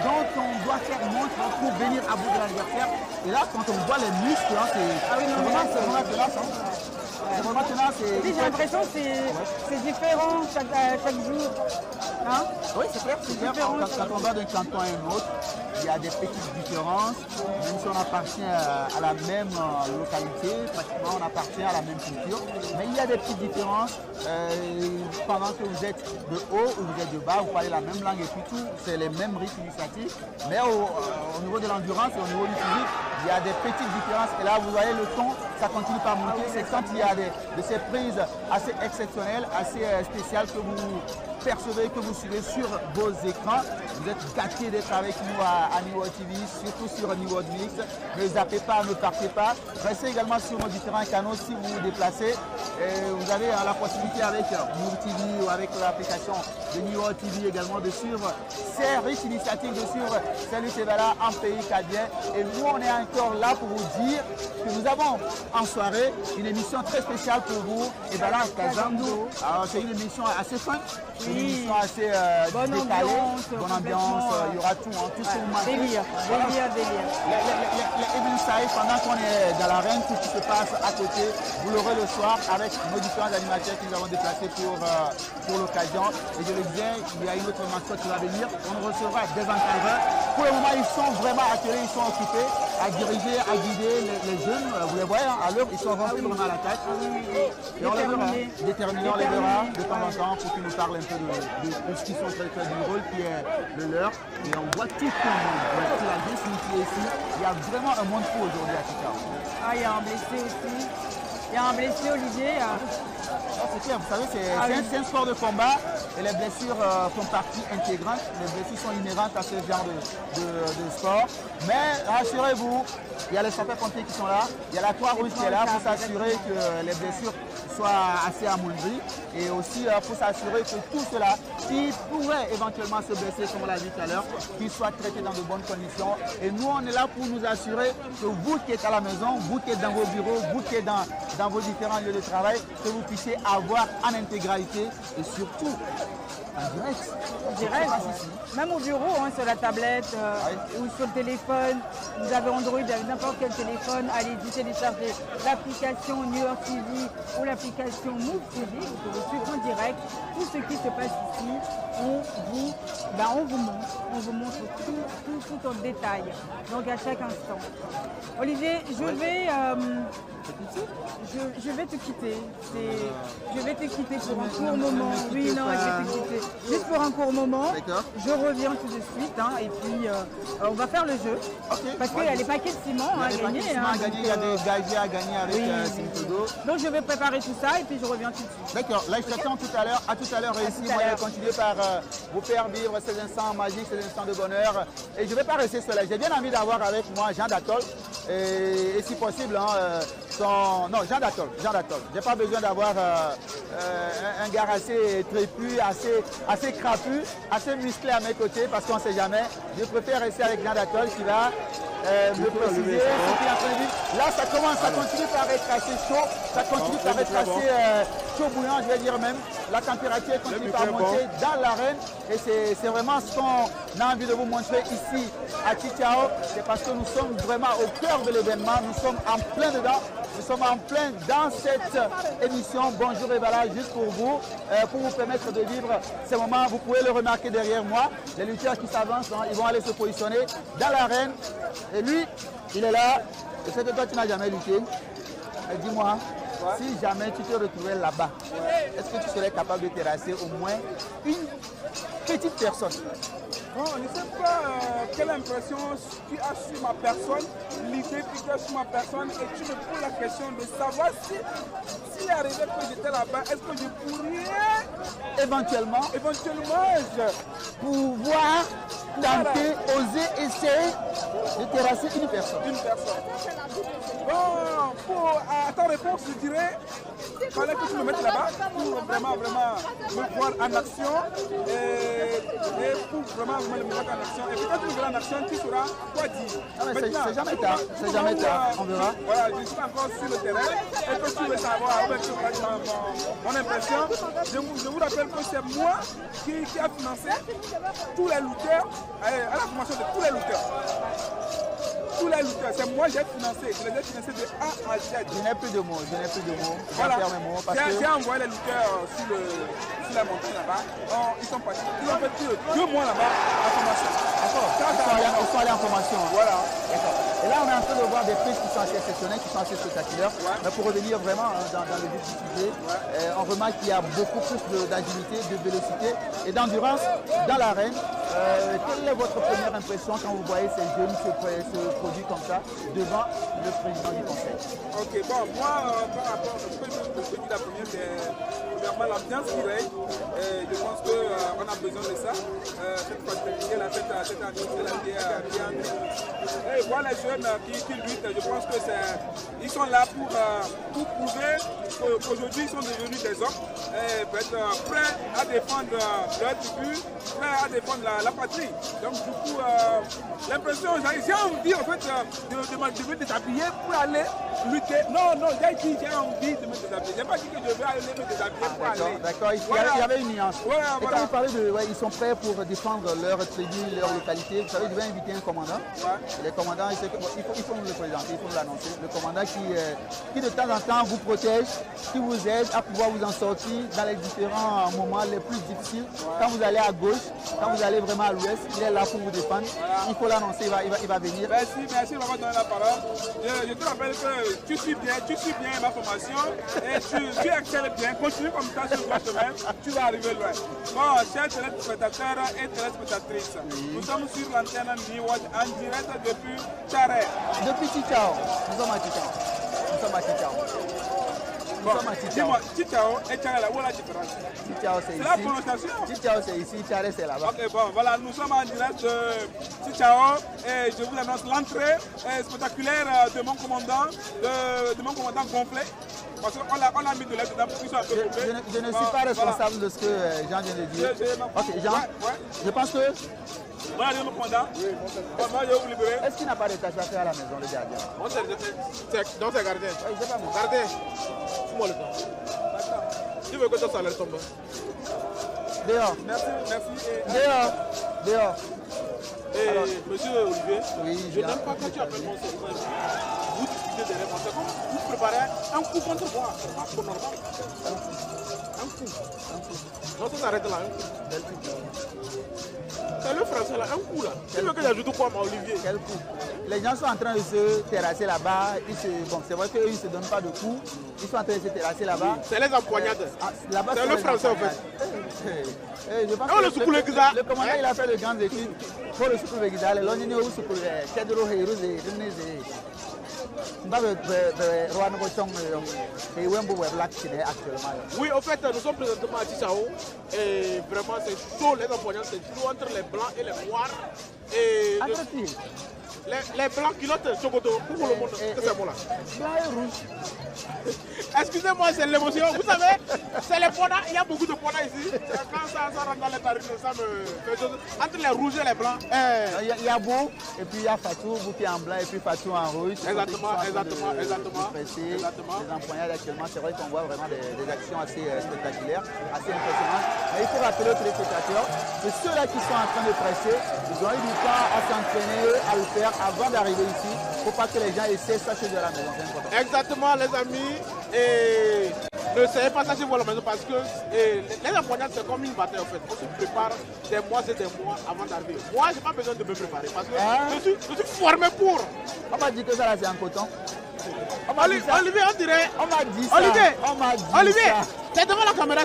dont on doit faire montre pour venir à bout de l'adversaire. Et là, quand on voit les muscles, c'est vraiment tenace. C'est vraiment tenace. J'ai l'impression que c'est différent chaque jour. Oui, c'est clair. Quand on va d'un canton à un autre, il y a des petites différences. Même si on appartient à la même localité, pratiquement on appartient à la même culture. Mais il y a des petites différences. Pendant que vous êtes de haut ou vous êtes de bas, vous parlez la même langue et puis tout. C'est les mêmes rythmes initiatiques. Mais au niveau de l'endurance et au niveau du physique, il y a des petites différences. Et là, vous voyez le ton, ça continue par monter. C'est quand il y a de ces prises assez exceptionnelles, assez spéciales que percevez, que vous suivez sur vos écrans. Vous êtes gâtés d'être avec nous à New World TV, surtout sur New World Mix. Ne zappez pas, ne partez pas. Restez également sur nos différents canaux si vous vous déplacez. Et vous avez la possibilité avec New TV ou avec l'application de New World TV également de suivre ces riches initiatives, de suivre ces luttes et valeurs en pays cadien. Et nous, on est encore là pour vous dire que nous avons en soirée une émission très spéciale pour vous. Et voilà, Kazando. Alors, c'est une émission assez fun, une émission assez décalée, bonne ambiance, il y aura tout, hein, tout ce moment. Délire. Les Inside, pendant qu'on est dans l'arène, tout ce qui se passe à côté, vous l'aurez le soir avec nos différents animateurs que nous avons déplacés pour l'occasion. Et je le disais, il y a une autre mascotte qui va venir. On recevra des encadreurs. Pour le moment, ils sont vraiment attirés, ils sont occupés à diriger, à guider les jeunes. Vous les voyez, hein, à l'heure, ils sont rentrés vraiment à la tête. Et on les verra, déterminés, on les verra de temps en temps pour qu'ils nous parlent un peu de ce qu'ils sont en train de faire, du rôle qui est le leur. Et on voit tout le monde. C'est la Grèce qui est ici. Il y a vraiment un monde fou aujourd'hui à Chicago. Ah, il y a un blessé aussi. Il y a un blessé, Olivier. C'est clair, vous savez, c'est un sport de combat et les blessures font partie intégrante. Les blessures sont inhérentes à ce genre de sport. Mais rassurez-vous, il y a les sapeurs-pompiers qui sont là, il y a la Croix-Rouge qui est là pour s'assurer que les blessures soient assez amoindries et aussi pour s'assurer que tout cela, qui pourrait éventuellement se blesser, comme on l'a dit tout à l'heure, qu'ils soient traités dans de bonnes conditions. Et nous, on est là pour nous assurer que vous qui êtes à la maison, vous qui êtes dans vos bureaux, vous qui êtes dans vos différents lieux de travail, que vous puissiez avoir en intégralité et surtout en direct. Même au bureau, hein, sur la tablette ou sur le téléphone, vous avez Android avec n'importe quel téléphone, allez-y télécharger l'application New York TV ou l'application Move TV, vous pouvez suivre en direct tout ce qui se passe ici. On vous montre tout en détail, donc à chaque instant. Olivier, je vais te quitter. Je vais te quitter pour un court moment. Oui, non, je vais te quitter. Juste pour un court moment. Je reviens tout de suite. Hein, et puis, on va faire le jeu. Parce qu'il y a les paquets de ciment à gagner. Il y a des gaziers à gagner avec Simtodo. Donc, je vais préparer tout ça et puis je reviens tout de suite. D'accord. Là, je t'attends tout à l'heure. À tout à l'heure ici. Moi, je vais continuer par vous faire vivre ces instants magiques, ces instants de bonheur. Et je ne vais pas rester seul. J'ai bien envie d'avoir avec moi Jean Datol. Et si possible, Jean Datol. J'ai pas besoin d'avoir un gars assez trépu, assez crapu, assez musclé à mes côtés parce qu'on ne sait jamais. Je préfère rester avec Jean Datol qui va me préciser ce qu'il a prévu. Là, ça continue par être assez chaud, ça continue par être assez chaud bouillant, je vais dire même. La température continue par monter dans l'arène et c'est vraiment ce qu'on a envie de vous montrer ici à Chichao. C'est parce que nous sommes vraiment au cœur de l'événement, nous sommes en plein dedans. Nous sommes en plein dans cette émission Bonjour et voilà, juste pour vous permettre de vivre ces moments. Vous pouvez le remarquer derrière moi, les lutteurs qui s'avancent, ils vont aller se positionner dans l'arène. Et lui, il est là. Je sais que toi, tu n'as jamais lutté. Dis-moi, si jamais tu te retrouvais là-bas, est-ce que tu serais capable de terrasser au moins une petite personne? Bon, je ne sais pas quelle impression tu as sur ma personne, l'idée que tu as sur ma personne, et tu me poses la question de savoir si arrivé que j'étais là-bas, est-ce que je pourrais éventuellement pouvoir tenter, oser, essayer de terrasser une personne. Bon, à ta réponse, je dirais qu'il fallait que tu me mettes là-bas pour vraiment me voir en action et pour vraiment me mettre en action. Et puis quand tu me verras en action, tu sauras quoi dire. C'est jamais tard, on verra. Voilà, je suis encore sur le terrain et que tu veux savoir mon impression. Je vous rappelle que c'est moi qui a financé tous les lutteurs, à la formation de tous les lutteurs. Tous les lutteurs, c'est moi qui ai financé, je les ai financés de A à Z. Je n'ai plus de mots, Voilà. J'ai envoyé les lutteurs sur la montagne là-bas. Ils sont partis. Ils ont fait plus de 2 mois là-bas en formation. D'accord. Ils sont allés en formation. Voilà. D'accord. Et là, on est en train de voir des prises qui sont assez exceptionnelles, qui sont assez spectaculaires. Ouais. Mais pour revenir vraiment dans le vif du sujet, on remarque qu'il y a beaucoup plus d'agilité, de vélocité et d'endurance dans l'arène. Quelle est votre première impression quand vous voyez ces jeunes se produire comme ça devant le président du conseil? Ok, bon, moi, par rapport à ce que je me dis, la première, c'est premièrement l'ambiance qui règne. Je pense qu'on a besoin de ça. Cette fraternité-là, cette amitié-là qui est en nous. Et voir les jeunes qui luttent, je pense que ils sont là pour prouver qu'aujourd'hui, ils sont devenus des hommes, pour être prêts à défendre leur tribu, prêts à défendre la patrie. Donc, du coup, l'impression, j'ai envie en fait de me déshabiller pour aller lutter. Non, j'ai dit j'ai envie de me déshabiller. Je n'ai pas dit que je vais aller me déshabiller pour aller. D'accord, il y avait une nuance. Voilà, et quand vous parlez de ils sont prêts pour défendre leur tribu, leur localité, vous savez, je vais inviter un commandant. Les commandants, il faut nous le présenter, il faut nous l'annoncer. Le commandant qui de temps en temps vous protège, qui vous aide à pouvoir vous en sortir dans les différents moments les plus difficiles. Quand vous allez à gauche, quand vous allez vraiment à l'ouest, il est là pour vous défendre. Voilà. Il faut l'annoncer, il va venir. Merci d'avoir donné la parole. Je te rappelle que tu suis bien ma formation et tu excelles bien. Continue comme ça sur le chemin, tu vas arriver loin. Bon, chers téléspectateurs et téléspectatrices, nous sommes sur l'antenne Niwatch en direct depuis Tchare. Depuis Tichao. Nous sommes à Tichao. Dis-moi, Tichao et Tchare, où est la différence? Tichao, c'est ici. C'est la prononciation? Tichao, c'est ici, Tchare, c'est là-bas. Ok, bon, voilà, nous sommes en direct de Tichao et je vous annonce l'entrée spectaculaire de mon commandant gonflé. Parce qu'on l'a mis de l'aide dedans pour qu'ils soient un peu coupés. Je ne suis pas responsable de ce que Jean vient de dire. Ok, Jean, je pense que... Voilà, mon commandant. Moi, je vais vous libérer. Est-ce qu'il n'a pas de tâches à faire à la maison, le gardien? Moi, c'est dans tes gardiens. Oui, c'est pas moi. Gardien, fous-moi le temps. Tu veux que ton salaire tombe? Dehors. Merci. Dehors. Alors, monsieur Olivier, oui, je n'aime pas quand tu appelles mon service. Vous discutez derrière moi. C'est comme vous préparez un coup contre moi. C'est pas normal. Un coup. Non, ça s'arrête là. C'est le français là, un coup là. Tu veux que j'ajoute quoi, moi, Olivier? Quel coup? Les gens sont en train de se terrasser là-bas. Bon, c'est vrai qu'eux, ils ne se donnent pas de coups. Ils sont en train de se terrasser là-bas. C'est les empoignades. C'est le français en fait. Je pense que le commandant, il a fait de grandes études pour le soukou Begida. Le longini au soukou Kedro Heiru de Renese. Oui, en fait, nous sommes présentement à Tichao et vraiment c'est chaud, les empoignades, c'est chaud entre les blancs et les noirs. Et les blancs culottes, Chocoto, pour le monde, c'est ce mot-là. Blanc et rouge. Excusez-moi, c'est l'émotion. Vous savez, c'est les ponas, il y a beaucoup de ponas ici. Quand ça rentre dans les tarifs, ça me fait chose. Entre les rouges et les blancs. Il y a Bou, et puis il y a Fatou, Bou qui est en blanc, et puis Fatou en rouge. Exactement. Les empoignades actuellement, c'est vrai qu'on voit vraiment des actions assez spectaculaires, assez impressionnantes. Mais il faut rappeler aux téléspectateurs que ceux-là qui sont en train de presser, ils ont eu du temps à s'entraîner, à le faire avant d'arriver ici. Il ne faut pas que les gens essaient ça chez de la maison. Exactement, les amis. Et ne savez pas ça chez vous à la maison parce que les empoignades, c'est comme une bataille en fait. On se prépare des mois et des mois avant d'arriver. Moi, je n'ai pas besoin de me préparer parce que je suis formé pour. On m'a dit que ça là, c'est en coton. Olivier, on dirait. On m'a dit ça. Olivier, c'est devant la caméra.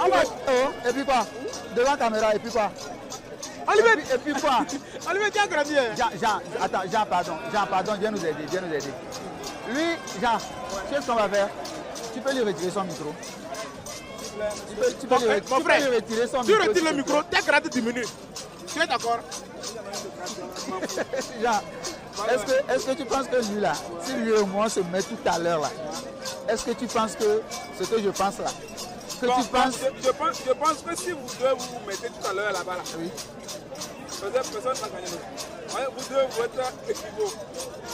Et puis quoi? Devant la caméra, et puis quoi? Olivier, et puis quoi? Olivier, tu as grandi. Jean, pardon, viens nous aider. Lui, Jean, qu'est-ce qu'on va faire? Tu peux lui retirer son micro. Tu peux lui retirer son micro. Tu retires le micro, tes grades diminuent. Tu es d'accord? Jean, est-ce que tu penses que lui là, si lui et moi se met tout à l'heure là, est-ce que tu penses que ce que je pense là, je pense que si vous deux vous mettez tout à l'heure là-bas, oui. Personne n'a gagné. Vous deux, vous êtes équivaux.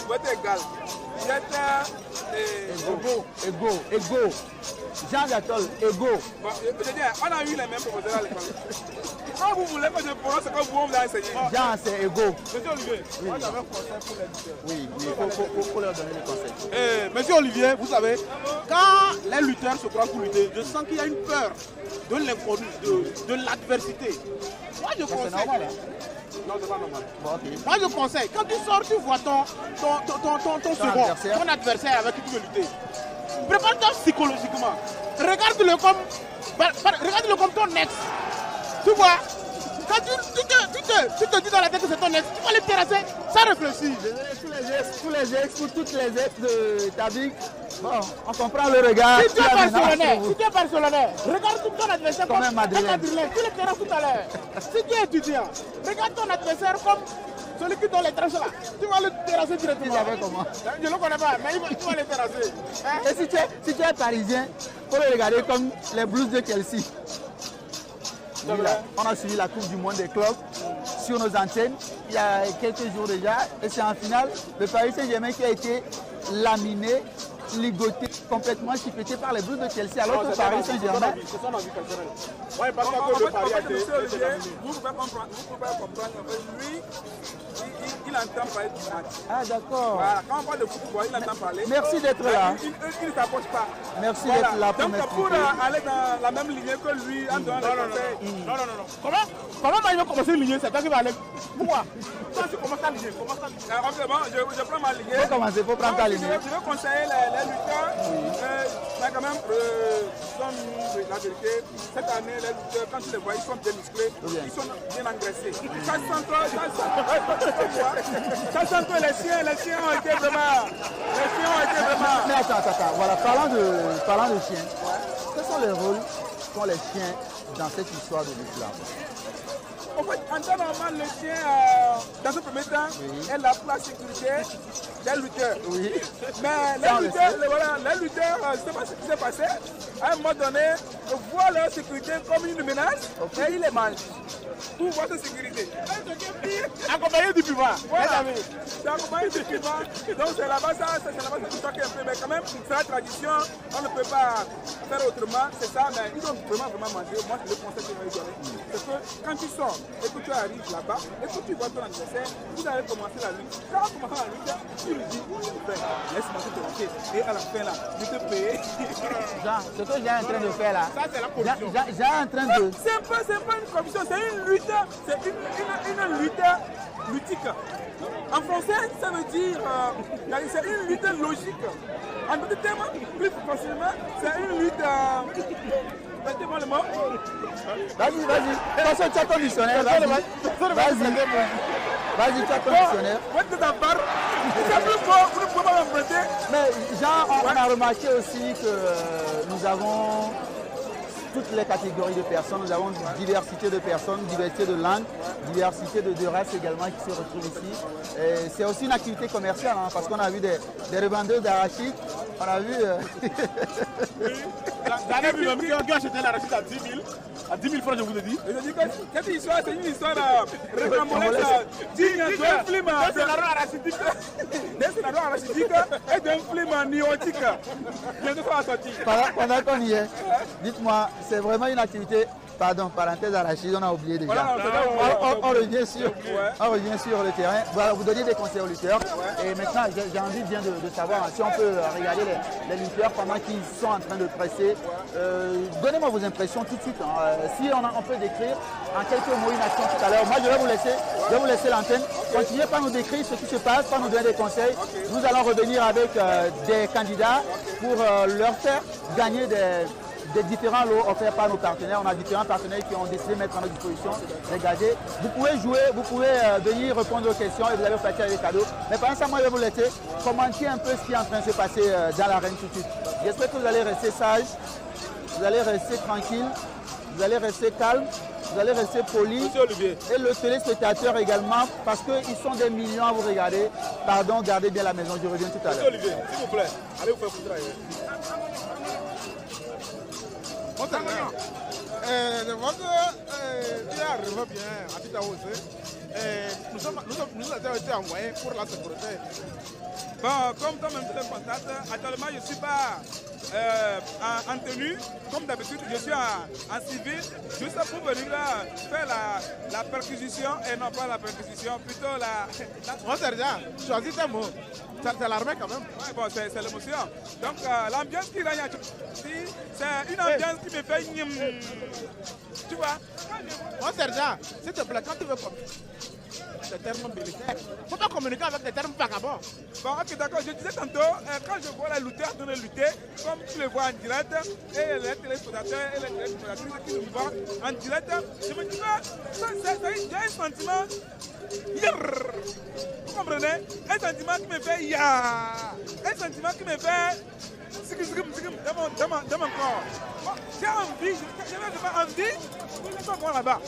Vous êtes égal. Vous êtes égo. Jean Gatol, égo. Bon, je veux dire, on a eu les mêmes professeurs à l'école. Quand vous voulez que je prononce ce que vous a enseigné. Jean, c'est égo. Monsieur Olivier, moi j'avais un conseil pour les lutteurs. Oui, il faut leur donner des conseils. Monsieur Olivier, vous savez, quand les lutteurs se croient pour lutter, je sens qu'il y a une peur de l'inconnu, de l'adversité. Moi je conseille. C'est normal, hein? Non, c'est pas normal. Bon, okay. Moi je conseille, quand tu sors, tu vois ton adversaire avec qui tu veux lutter. Prépare-toi psychologiquement. Regarde-le comme ton ex. Tu vois? Quand tu te dis dans la tête que c'est ton ex, tu vas les terrasser sans réfléchir. Tous les ex, pour toutes les ex de Tabik, bon, on comprend le regard. Si tu es Barcelonais, regarde ton adversaire comme un Madrilène. Tu les terrasses tout à l'heure. Si tu es étudiant, regarde ton adversaire comme celui qui donne les tranches là. Tu vas le terrasser directement. Comment? Je ne le connais pas, mais tu vas le terrasser. Hein? Et si tu es parisien, il faut le regarder comme les Blues de Chelsea. On a suivi la Coupe du Monde des clubs sur nos antennes il y a quelques jours déjà. Et c'est en finale le Paris Saint-Germain qui a été laminé, ligoté, complètement chipoté par les Blues de Chelsea. Alors que Paris Saint-Germain... C'est son avis personnel. Oui, parce que le Paris a été... Vous pouvez comprendre, lui, il entend parler du match. Ah d'accord. Voilà, quand on parle de football, il entend parler. Merci d'être là. Il ne s'approche pas. Merci d'être là pour m'expliquer. Donc pour aller dans la même lignée que lui, en donnant les conseils. Non. Comment il va commencer une lignée? C'est toi qui vas aller. Pourquoi? Toi, tu commences à lignée. Ok, bon, je prends ma lignée. Il faut commencer, il faut prendre ta lignée. Je vais conseiller les lutteurs. Mais quand même, la vérité, cette année, les lutteurs, quand tu les vois, ils sont bien musclés, ils sont bien engraissés. Ça sent que les chiens ont été vraiment... Mais attends, voilà, parlant de chiens, quels sont les rôles qu'ont les chiens dans cette histoire de lutte-là? En fait, en temps normal, le chien, dans ce premier temps, est là pour la sécurité des lutteurs. Oui. Mais les lutteurs, je ne sais pas ce qui s'est passé, à un moment donné, voient leur sécurité comme une menace et ils les mangent. Pour votre sécurité. Accompagné du piment. Voilà. C'est accompagné du piment. Donc c'est là-bas ça qui choque un peu. Mais quand même, c'est la tradition. On ne peut pas faire autrement. C'est ça. Mais ils ont vraiment mangé. Moi, c'est le conseil que je vais donner. C'est que quand tu sors et que tu arrives là-bas et que tu vois ton adversaire, vous allez commencer la lutte. Quand on commence la lutte, tu lui dis, laisse-moi te lancer. Et à la fin là, je te paye. Jean, ce que j'ai en train de faire là. Ça, c'est la corruption. J'ai en train de. C'est pas une corruption, c'est une lutte. C'est une lutte ludique. En français, ça veut dire c'est une lutte logique. En d'autres termes, plus facilement, c'est une lutte. Mettez-moi le mot. Vas-y. Attention, tu as ton dictionnaire. Vas-y, tu as ton dictionnaire. C'est plus fort, vous ne pouvez pas m'emprunter. Mais Jean, on a remarqué aussi que nous avons toutes les catégories de personnes, nous avons une diversité de personnes, diversité de langues, diversité de races également qui se retrouvent ici. C'est aussi une activité commerciale, hein, parce qu'on a vu des revendeurs d'arachides, on a vu... J'en ai vu même qui a acheté l'arachide à 10 000. À 10 000 francs, je vous le dis. Je dis que cette histoire, c'est une histoire digne d'un film arachidique et d'un film néotique. Bientôt ça va sortir. Pendant qu'on y est, dites-moi, c'est vraiment une activité... Pardon, parenthèse arachide, on a oublié déjà. On revient sur le terrain. Voilà, vous donnez des conseils aux lutteurs. Et maintenant, j'ai envie bien de savoir si on peut regarder les lutteurs pendant qu'ils sont en train de presser. Donnez-moi vos impressions tout de suite. Si on peut décrire en quelques mots une action tout à l'heure. Moi, je vais vous laisser l'antenne. Continuez par nous décrire ce qui se passe, par nous donner des conseils. Nous allons revenir avec des candidats pour leur faire gagner des différents lots offerts par nos partenaires. On a différents partenaires qui ont décidé de mettre à notre disposition des gadgets. Vous pouvez jouer, vous pouvez venir répondre aux questions et vous allez partir avec des cadeaux. Mais pendant ça, moi, je vais vous laisser commenter un peu ce qui est en train de se passer dans l'arène tout de suite. J'espère que vous allez rester sage, vous allez rester tranquille, vous allez rester calme, vous allez rester poli. Et le téléspectateur également, parce qu'ils sont des millions à vous regarder. Pardon, gardez bien la maison, je reviens tout à l'heure. Monsieur Olivier, s'il vous plaît, allez vous faire foutre ailleurs. Votre il arrive bien à Titaoué. Nous avons été envoyés pour la sécurité. Bon, comme toi-même tu le constates, actuellement je ne suis pas en tenue. Comme d'habitude, je suis en civil, juste pour venir là, faire la perquisition, et non pas la perquisition, plutôt la... Mon sergent, choisis tes mots. C'est l'armée quand même. Ouais, bon, c'est l'émotion. Donc l'ambiance qui règne ici, c'est une ambiance qui me fait... Tu vois? Mon sergent, s'il te plaît, quand tu veux comme... des termes militaires. Il ne faut pas communiquer avec des termes vagabonds. Bon, ok, d'accord. Je disais tantôt, quand je vois les lutteurs en train de lutter, comme tu le vois en direct, et les téléspectateurs et les téléspectatrices qui nous voient en direct, je me dis que j'ai un sentiment. Vous comprenez? Un sentiment qui me fait un sentiment qui me fait dans mon corps. J'ai envie, j'avais envie de pas voir là-bas.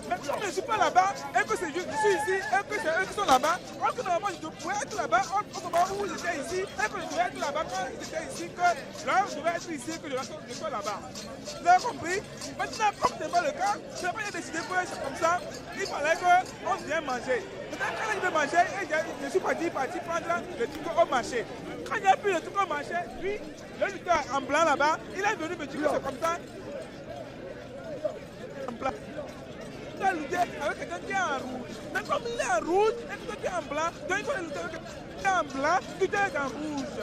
Mais comme je ne suis pas là-bas, et que je suis ici, et que c'est eux qui sont là-bas, alors que normalement je devrais être là-bas, au moment où j'étais ici, et que je devais être là-bas quand j'étais ici, que là je devais être ici, que je sois là-bas. Vous avez compris? Maintenant, comme ce n'est pas le cas, je n'ai pas décidé que c'est comme ça, il fallait qu'on vienne manger. Maintenant, quand je vais manger, je suis parti prendre le truc au marché. Quand j'ai pris le truc au marché, lui, le lutteur en blanc là-bas, il est venu me dire que c'est comme ça. En blanc. Lutter avec quelqu'un qui est en rouge. Mais comme il est en rouge et que toi tu es en blanc, donc il faut lutter avec quelqu'un qui est en blanc, tu es en rouge.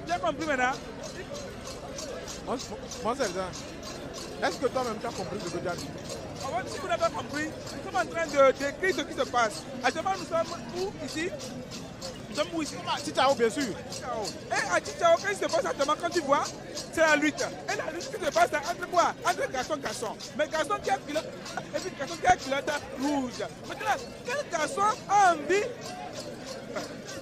Tu as compris maintenant? Moi, c'est ça. Est-ce que toi-même tu as compris ce que tu as dit? Si vous n'avez pas compris, nous sommes en train de décrire ce qui se passe. Actuellement, nous sommes où ici? Nous sommes où ici? À Chichao, bien sûr. Et à Chichao, qu'est-ce qui se passe actuellement quand tu vois? C'est la lutte. Et la lutte qui se passe entre quoi? Entre garçon. Mais garçon qui a pilote et puis garçon qui a pilote rouge. Maintenant, quel garçon a envie?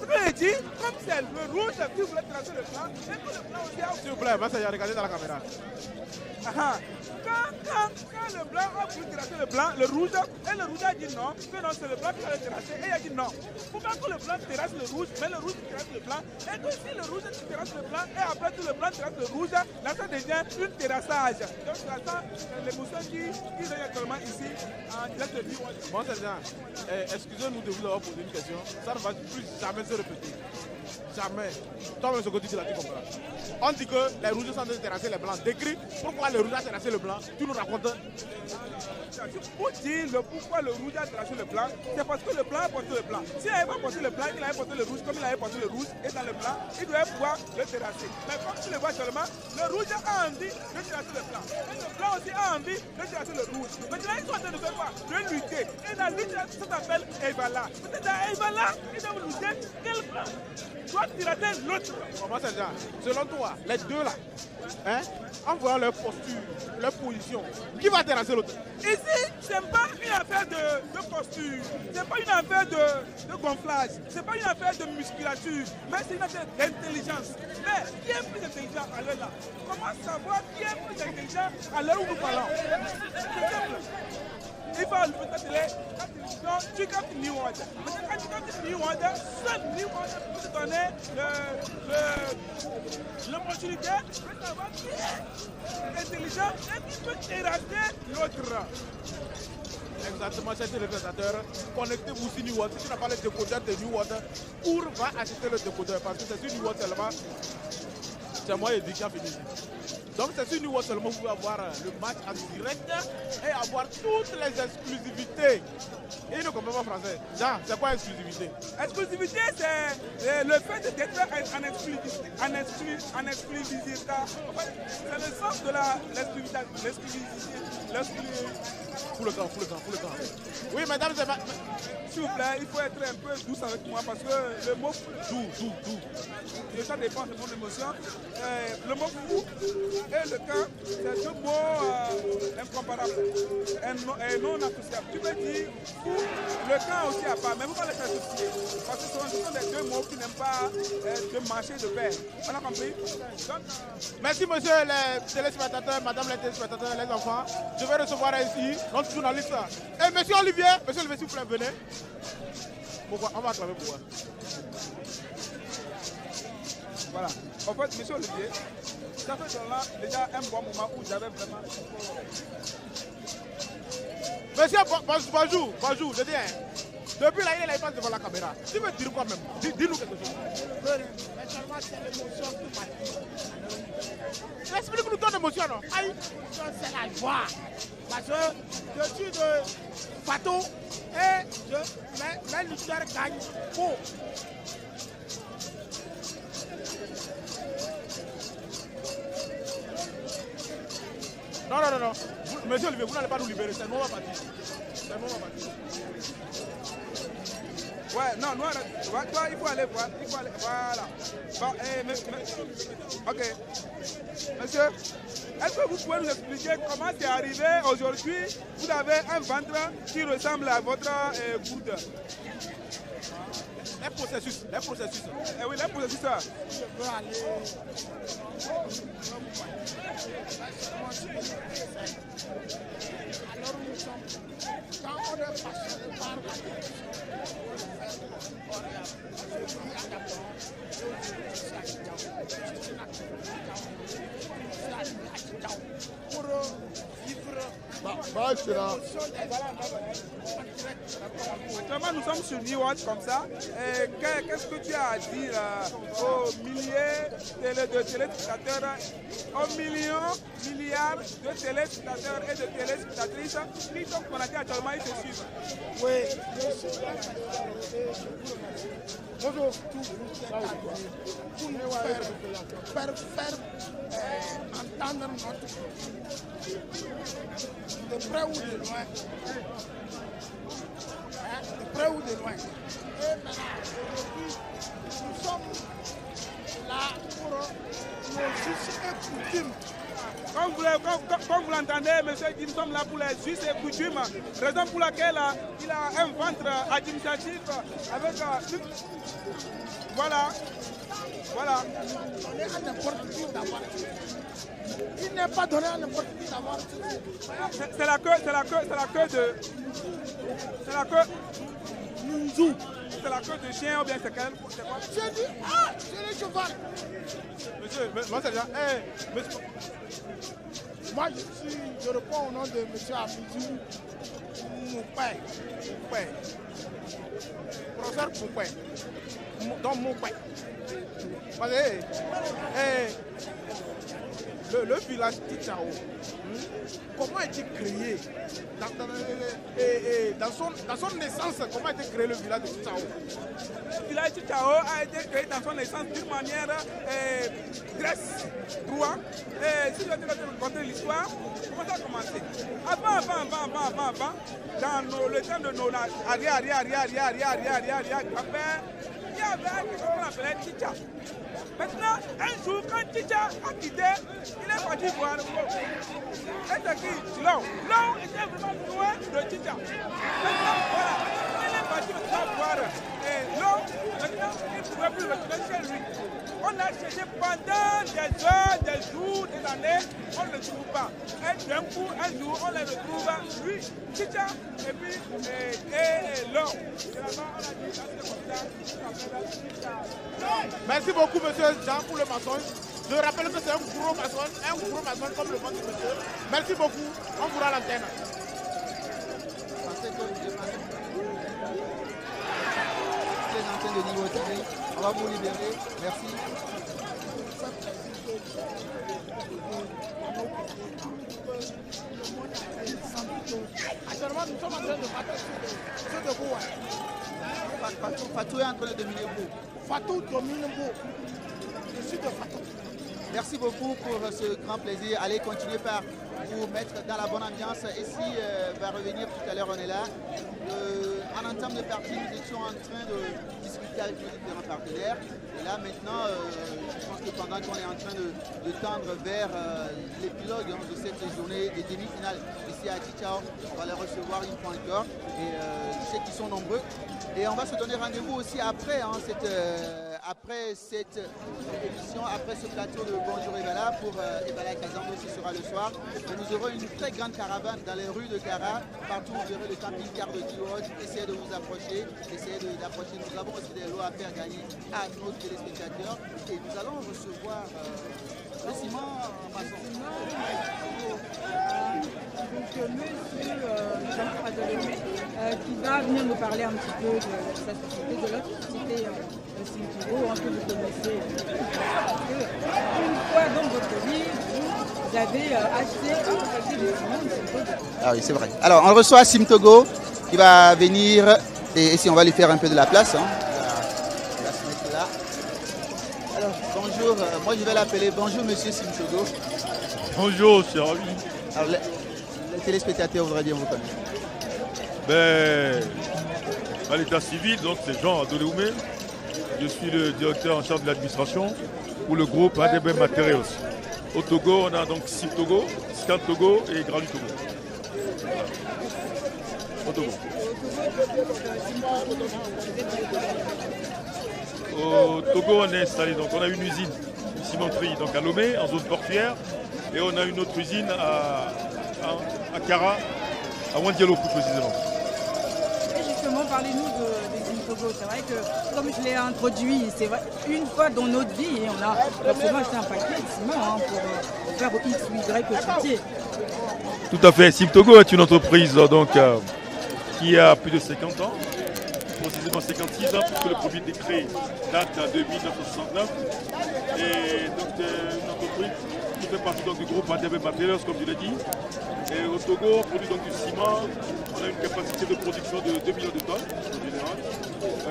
Ce que je dis, comme c'est le rouge qui voulait tracer le blanc, et que le blanc aussi a... S'il vous plaît, regardez dans la caméra. Quand le blanc a voulu tracer le rouge, et le rouge a dit non, que non, c'est le blanc qui va le terrasser, et il a dit non. Pourquoi que le blanc terrasse le rouge, mais le rouge terrasse le blanc, et que si le rouge terrasse le blanc, et après tout le blanc terrasse le rouge, là ça devient un terrassage. Donc ça sent l'émotion qui est actuellement ici, en direct de Niwa. Bon, c'est bien. Excusez-nous de vous avoir posé une question. Ça ne va plus jamais se répéter. Jamais. Toi-même, ce que tu dis là, tu comprends. On dit que les rouges sont en train de terrasser les blancs. Décris pourquoi les rouges ont terrassé le blanc. Tu nous racontes. Pour dire pourquoi le rouge a terrassé le blanc, c'est parce que le blanc a porté le blanc. S'il n'avait pas porté le blanc, il avait porté le rouge, comme il avait porté le rouge et dans le blanc, il devait pouvoir le terrasser. Mais comme tu le vois seulement, le rouge a envie de terrasser le blanc. Et le blanc aussi a envie de terrasser le rouge. Maintenant, ils sont en train de faire quoi? De lutter. Et la lutte, ça s'appelle Evala. Peut-être à Evala, ils doivent lutter. Quel blanc doit terrasser l'autre? Comment c'est ça? Selon toi, les deux là, en voyant leur posture, leur position, qui va terrasser l'autre? Ici, ce n'est pas une affaire de posture, ce n'est pas une affaire de gonflage, ce n'est pas une affaire de musculature, mais c'est une affaire d'intelligence. Mais qui est plus intelligent à l'heure là? Comment savoir qui est plus intelligent à l'heure où nous parlons? C'est simple. Il faut allumer ta télé, tu captes New World. Maintenant, quand tu captes New World, seul New World peut te donner l'opportunité de savoir qui est intelligent et qui peut terrasser l'autre. Exactement, chers téléspectateurs, connectez-vous sur New World. Si tu n'as pas le décodeur de New World, où va acheter le décodeur? Parce que c'est sur New World seulement. C'est moi qui a fini. Donc c'est sur New World seulement vous pouvez avoir le match en direct et avoir toutes les exclusivités. Et il ne comprend pas français. Jean, c'est quoi exclusivité? Exclusivité, c'est le fait d'être en exclusivité. C'est le sens de l'exclusivité. Pour le temps. Oui, mesdames et messieurs. S'il vous plaît, il faut être un peu douce avec moi parce que le mot doux. Ça dépend de mon émotion. Le mot fou et le camp, c'est deux mots incomparables et non associables. Tu peux dire fou, le camp aussi à part, mais vous allez s'associer. Parce que ce sont les deux mots qui n'aiment pas de marcher de pair. On a compris? Donc, merci monsieur les téléspectateurs, madame les téléspectateurs, les enfants. Je vais recevoir ici notre journaliste. Et monsieur Olivier, s'il vous plaît, venez. Pourquoi? On va acclamer pourquoi? Voilà. En fait, monsieur Olivier, ça fait là déjà un bon moment où j'avais vraiment... Monsieur, bonjour, je dis, depuis là, il est pas devant la caméra. Tu veux dire quoi même? Dis-nous quelque chose. C'est l'émotion qui m'a... Explique-nous ton émotion, non? Aïe, c'est la joie. Parce que je suis de Fatou et mes lutteurs gagnent pour. Non. Monsieur Olivier, vous n'allez pas nous libérer, c'est le moment à partir. C'est le moment à partir. Ouais, non, toi, il faut aller voir. Voilà. Bon, ok. Monsieur, est-ce que vous pouvez nous expliquer comment c'est arrivé aujourd'hui? Vous avez un ventre qui ressemble à votre gourde. Les processus. Eh oui, les processus. Je veux aller. Alors nous sommes, quand on est passionné par la pour vivre. Actuellement, nous sommes sur New Watch comme ça. Qu'est-ce que tu as à dire aux milliers de téléspectateurs, aux millions, milliards de téléspectateurs et de téléspectatrices qui sont connectés actuellement et se suivent? Oui, je suis bonjour, pour nous faire entendre notre de près ou de loin. De près ou de loin. Et maintenant, aujourd'hui, nous sommes là pour nos us et coutumes. Comme vous l'entendez, monsieur, nous sommes là pour les us et coutumes, raison pour laquelle il a un ventre administratif avec... Voilà. Donner à n'importe qui d'avoir. Il n'est pas donné à n'importe qui d'avoir. C'est la queue de... C'est la queue... Nunzou. C'est la queue de chien ou bien c'est quand même... C'est quoi? J'ai dit, c'est le cheval. Monsieur, moi c'est déjà... monsieur. Moi je réponds au nom de monsieur Abidou Moupé. Professeur Moupé. Donc Moupé. Le village Tichao, comment a-t-il créé dans son naissance, comment a été créé le village de Tichao? Le village de Tichao a été créé dans son naissance d'une manière Grèce, droit. Si je vais te raconter l'histoire, comment ça a commencé? Avant, dans le temps de nos arrière-grand-père, il y avait quelque chose qu'on appelait Ticha. Maintenant, un jour, quand Ticha a quitté, il est parti voir le mot. Et c'est qui? Long était vraiment loin de Ticha. Maintenant, voilà, il est parti voir Long. Maintenant, il ne pouvait plus retourner chez lui. On a cherché pendant des heures, des jours, des années, on ne le trouve pas. Et d'un coup, un jour, on le retrouve, lui, Ticha, et puis Long. Merci beaucoup, monsieur Jean, pour le maçon. Je rappelle que c'est un gros maçon comme le ventre, monsieur. Merci beaucoup. On vous rend l'antenne. Les antennes de Niveau TV, on va vous libérer. Merci. Actuellement, nous sommes en train de battre sur de Bois. Fatou est en train de dominer Beau. Fatou domine Beau. Je suis de Fatou. Merci beaucoup pour ce grand plaisir. Allez continuer par vous mettre dans la bonne ambiance. Ici, va revenir tout à l'heure, on est là. En entame de partie, nous étions en train de discuter avec nos différents partenaires. Et là, maintenant, je pense que pendant qu'on est en train de tendre vers l'épilogue de cette journée des demi-finales ici à Tichao, on va les recevoir une fois encore. Et je sais qu'ils sont nombreux. Et on va se donner rendez-vous aussi après, après cette émission, après ce plateau de Bonjour Evala pour Evala Kazambo, ce sera le soir. Et nous aurons une très grande caravane dans les rues de Kara. Partout vous verrez le camping-car de Tiwoj. Essayez de vous approcher, d'approcher. Nous avons aussi des lots à faire gagner à nos téléspectateurs. Et nous allons recevoir le ciment maçon. Donc monsieur Jean-François Delémé qui va venir nous parler un petit peu de sa société, de l'autre société Simturo, un peu vous connaissez. Une fois dans votre vie, vous avez acheté un paquet de ciment. Ah oui, c'est vrai. Alors on reçoit Simtogo qui va venir et ici on va lui faire un peu de la place. On va se mettre là. Alors bonjour, moi je vais l'appeler bonjour monsieur Simtogo. Bonjour, c'est ravi. Alors, téléspectateurs voudraient bien vous connaître? À l'état civil, donc c'est Jean Adoléoumé. Je suis le directeur en charge de l'administration pour le groupe ADB Materials. Au Togo, on a donc Sim Togo, Scan Togo et Grali Togo. Voilà. Au Togo. Au Togo, on est installé, donc on a une usine, une cimenterie donc à Lomé, en zone portuaire, et on a une autre usine à Kara, à Wandialo plus précisément. Et justement, parlez-nous des Sim Togo. C'est vrai que, comme je l'ai introduit, c'est vrai, une fois dans notre vie, on a forcément acheté un paquet de ciment pour faire X ou Y chantier. Tout à fait. Sim Togo est une entreprise donc, qui a plus de 50 ans. Précisément 56 ans, puisque le premier décret date de 1969. Et donc une entreprise qui fait partie donc, du groupe ADB Materials, comme tu l'as dit. Et au Togo, on produit donc du ciment. On a une capacité de production de 2 millions de tonnes en général.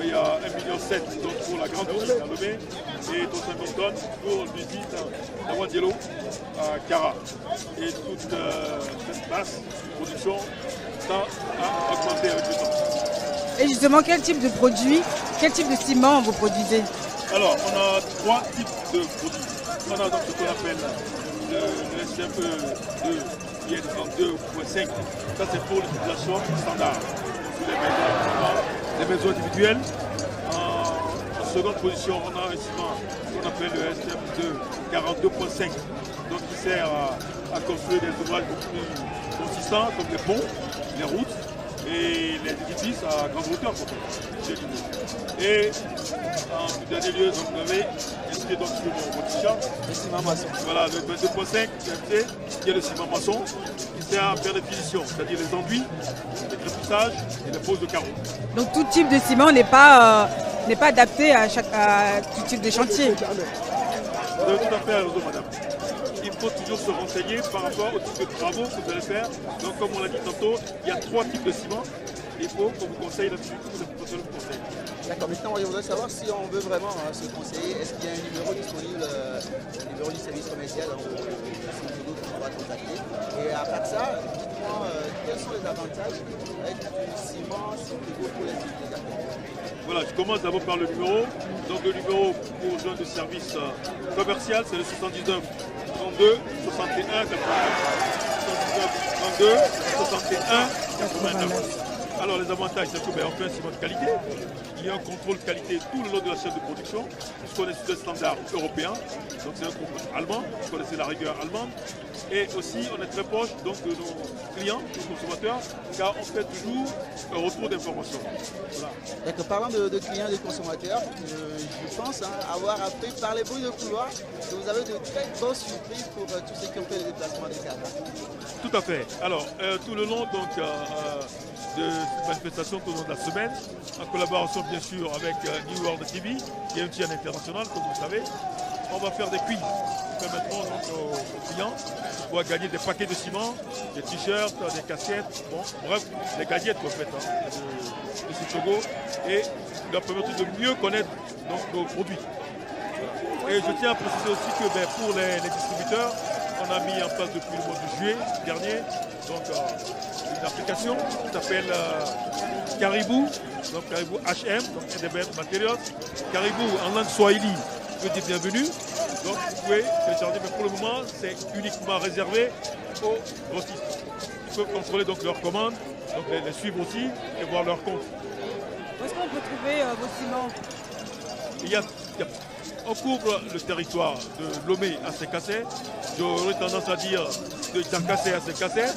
Il y a 1,7 million donc, pour la grande ours à Lomé et 350 tonnes pour l'usine à Wandialo à Kara. Et toute cette masse de production tend à augmenter avec le temps. Et justement, quel type de produit, quel type de ciment vous produisez? Alors, on a 3 types de produits. On a donc ce qu'on appelle le SME2, qui est 32.5. Ça, c'est pour l'utilisation standard. Les maisons individuelles. En seconde position, on a un ciment qu'on appelle le SM2 42.5, donc qui sert à construire des ouvrages beaucoup plus consistants, comme les ponts, les routes et les édifices à grande hauteur. Et en tout dernier lieu, donc, vous avez inscrit donc, sur votre t-shirt le ciment maçon. Voilà, le 22.5 qui est le ciment maçon, qui sert à faire des finitions, c'est-à-dire les enduits, les crépissages et les poses de carreaux. Donc tout type de ciment n'est pas adapté à tout type de chantier. Vous avez tout à fait raison, madame. Il faut toujours se renseigner par rapport au type de travaux que vous allez faire. Donc, comme on l'a dit tantôt, il y a 3 types de ciment. Il faut qu'on vous conseille là-dessus, que vous conseille. D'accord, maintenant je voudrais savoir si on veut vraiment se conseiller, est-ce qu'il y a un numéro disponible, le numéro du service commercial qu'on va contacter. Et à part ça, dites-moi quels sont les avantages avec du ciment pour les utilisateurs. Voilà, je commence d'abord par le numéro. Donc le numéro pour gens de service commercial, c'est le 79 32 61 89. 79 32 61 89. Alors les avantages, c'est qu'on fait un ciment de qualité. Il y a un contrôle de qualité tout le long de la chaîne de production, puisqu'on est sur des standards européens. Donc c'est un groupe allemand, vous connaissez la rigueur allemande. Et aussi, on est très proche donc, de nos clients, nos consommateurs, car on fait toujours un retour d'informations. Voilà. D'accord, parlant de clients et de consommateurs, je pense avoir appris par les bruits de couloir que vous avez de très bonnes surprises pour tous ceux qui ont fait le déplacement des Kara. Tout à fait. Alors, tout le long donc, de cette manifestation tout au long de la semaine, en collaboration bien sûr avec New World TV, qui est une chaîne internationale, comme vous le savez, on va faire des quiz qui permettront donc, aux clients de pouvoir gagner des paquets de ciment, des t-shirts, des casquettes, bon, bref, des gadgets en fait, de ce Togo, et leur permettre de mieux connaître donc, nos produits. Et je tiens à préciser aussi que pour les distributeurs, on a mis en place depuis le mois de juillet dernier donc, une application qui s'appelle Caribou, donc Caribou HM, donc ADB Materials. Caribou en langue swahili veut dire bienvenue. Donc vous pouvez télécharger, mais pour le moment c'est uniquement réservé aux grossistes. Ils peuvent contrôler donc leurs commandes, donc les suivre aussi et voir leur compte. Où est-ce qu'on peut trouver vos ciments? On couvre le territoire de Lomé à Sécassé. J'aurais tendance à dire de Tchankasé à Sécassé.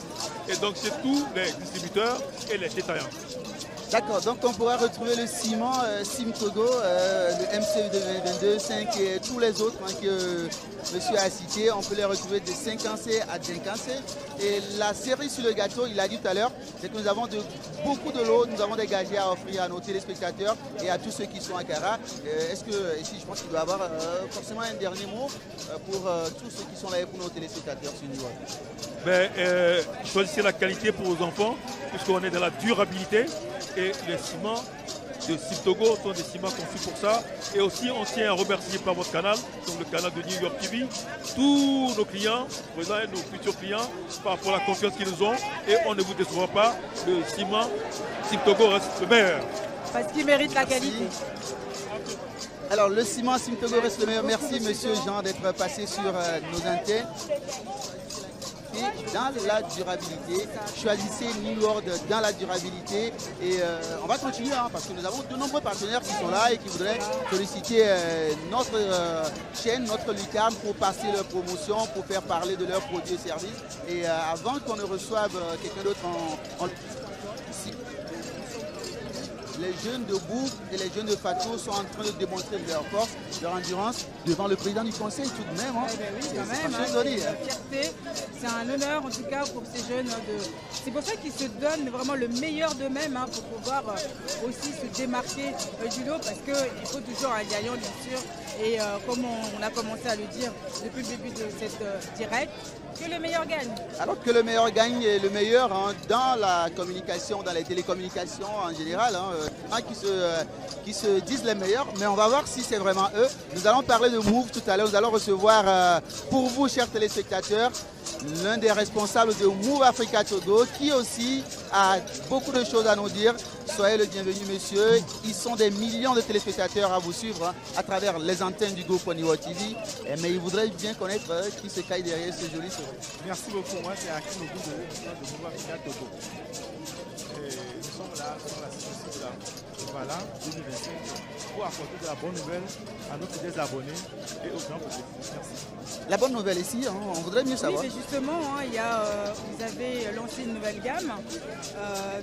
Et donc c'est tous les distributeurs et les détaillants. D'accord, donc on pourra retrouver le ciment Sim Togo, le MC 5 et tous les autres que monsieur a cités. On peut les retrouver de 5C à 5C. Et la cerise sur le gâteau, il a dit tout à l'heure, c'est que nous avons beaucoup de lots, nous avons des gadgets à offrir à nos téléspectateurs et à tous ceux qui sont à Kara. Est-ce que, ici, je pense qu'il doit y avoir forcément un dernier mot pour tous ceux qui sont là et pour nos téléspectateurs sur New. Choisissez la qualité pour vos enfants, puisqu'on est dans la durabilité et le ciment de Simtogo sont des ciments conçus pour ça. Et aussi, on tient à remercier par votre canal, donc le canal de New York TV, tous nos clients, présents et nos futurs clients, par rapport à la confiance qu'ils nous ont. Et on ne vous décevra pas, le ciment Simtogo reste le meilleur. Parce qu'il mérite la qualité. Alors, le ciment Simtogo reste le meilleur. Merci, monsieur Jean, d'être passé sur nos antennes. Et dans la durabilité, choisissez New World dans la durabilité. Et on va continuer, parce que nous avons de nombreux partenaires qui sont là et qui voudraient solliciter notre chaîne, notre lucarne pour passer leur promotion, pour faire parler de leurs produits et services. Et avant qu'on ne reçoive quelqu'un d'autre ici, les jeunes de Bourg et les jeunes de Fatou sont en train de démontrer leur force, leur endurance devant le président du conseil tout de même. Oui, quand même. Fierté, c'est un honneur en tout cas pour ces jeunes. C'est pour ça qu'ils se donnent vraiment le meilleur d'eux-mêmes pour pouvoir aussi se démarquer du lot, parce qu'il faut toujours un gagnant bien sûr. Et comme on a commencé à le dire depuis le début de cette direct, que le meilleur gagne. Alors que le meilleur gagne, et le meilleur dans la communication, dans les télécommunications en général, qui se disent les meilleurs, mais on va voir si c'est vraiment eux. Nous allons parler de Move tout à l'heure, nous allons recevoir pour vous, chers téléspectateurs, l'un des responsables de Move Africa Togo, qui aussi a beaucoup de choses à nous dire. Soyez le bienvenu, monsieur. Ils sont des millions de téléspectateurs à vous suivre à travers les antennes du groupe Niwo TV. Mais ils voudraient bien connaître qui se caille derrière ce joli sourire. Merci beaucoup. Moi, c'est Hakim Ogu de Move Africa Togo. Nous sommes là sur la situation de la Voilà 2025 pour apporter de la bonne nouvelle à nos fidèles abonnés et aux gens possibles. Merci. La bonne nouvelle ici, on voudrait mieux savoir. Oui, c'est justement, vous avez lancé une nouvelle gamme,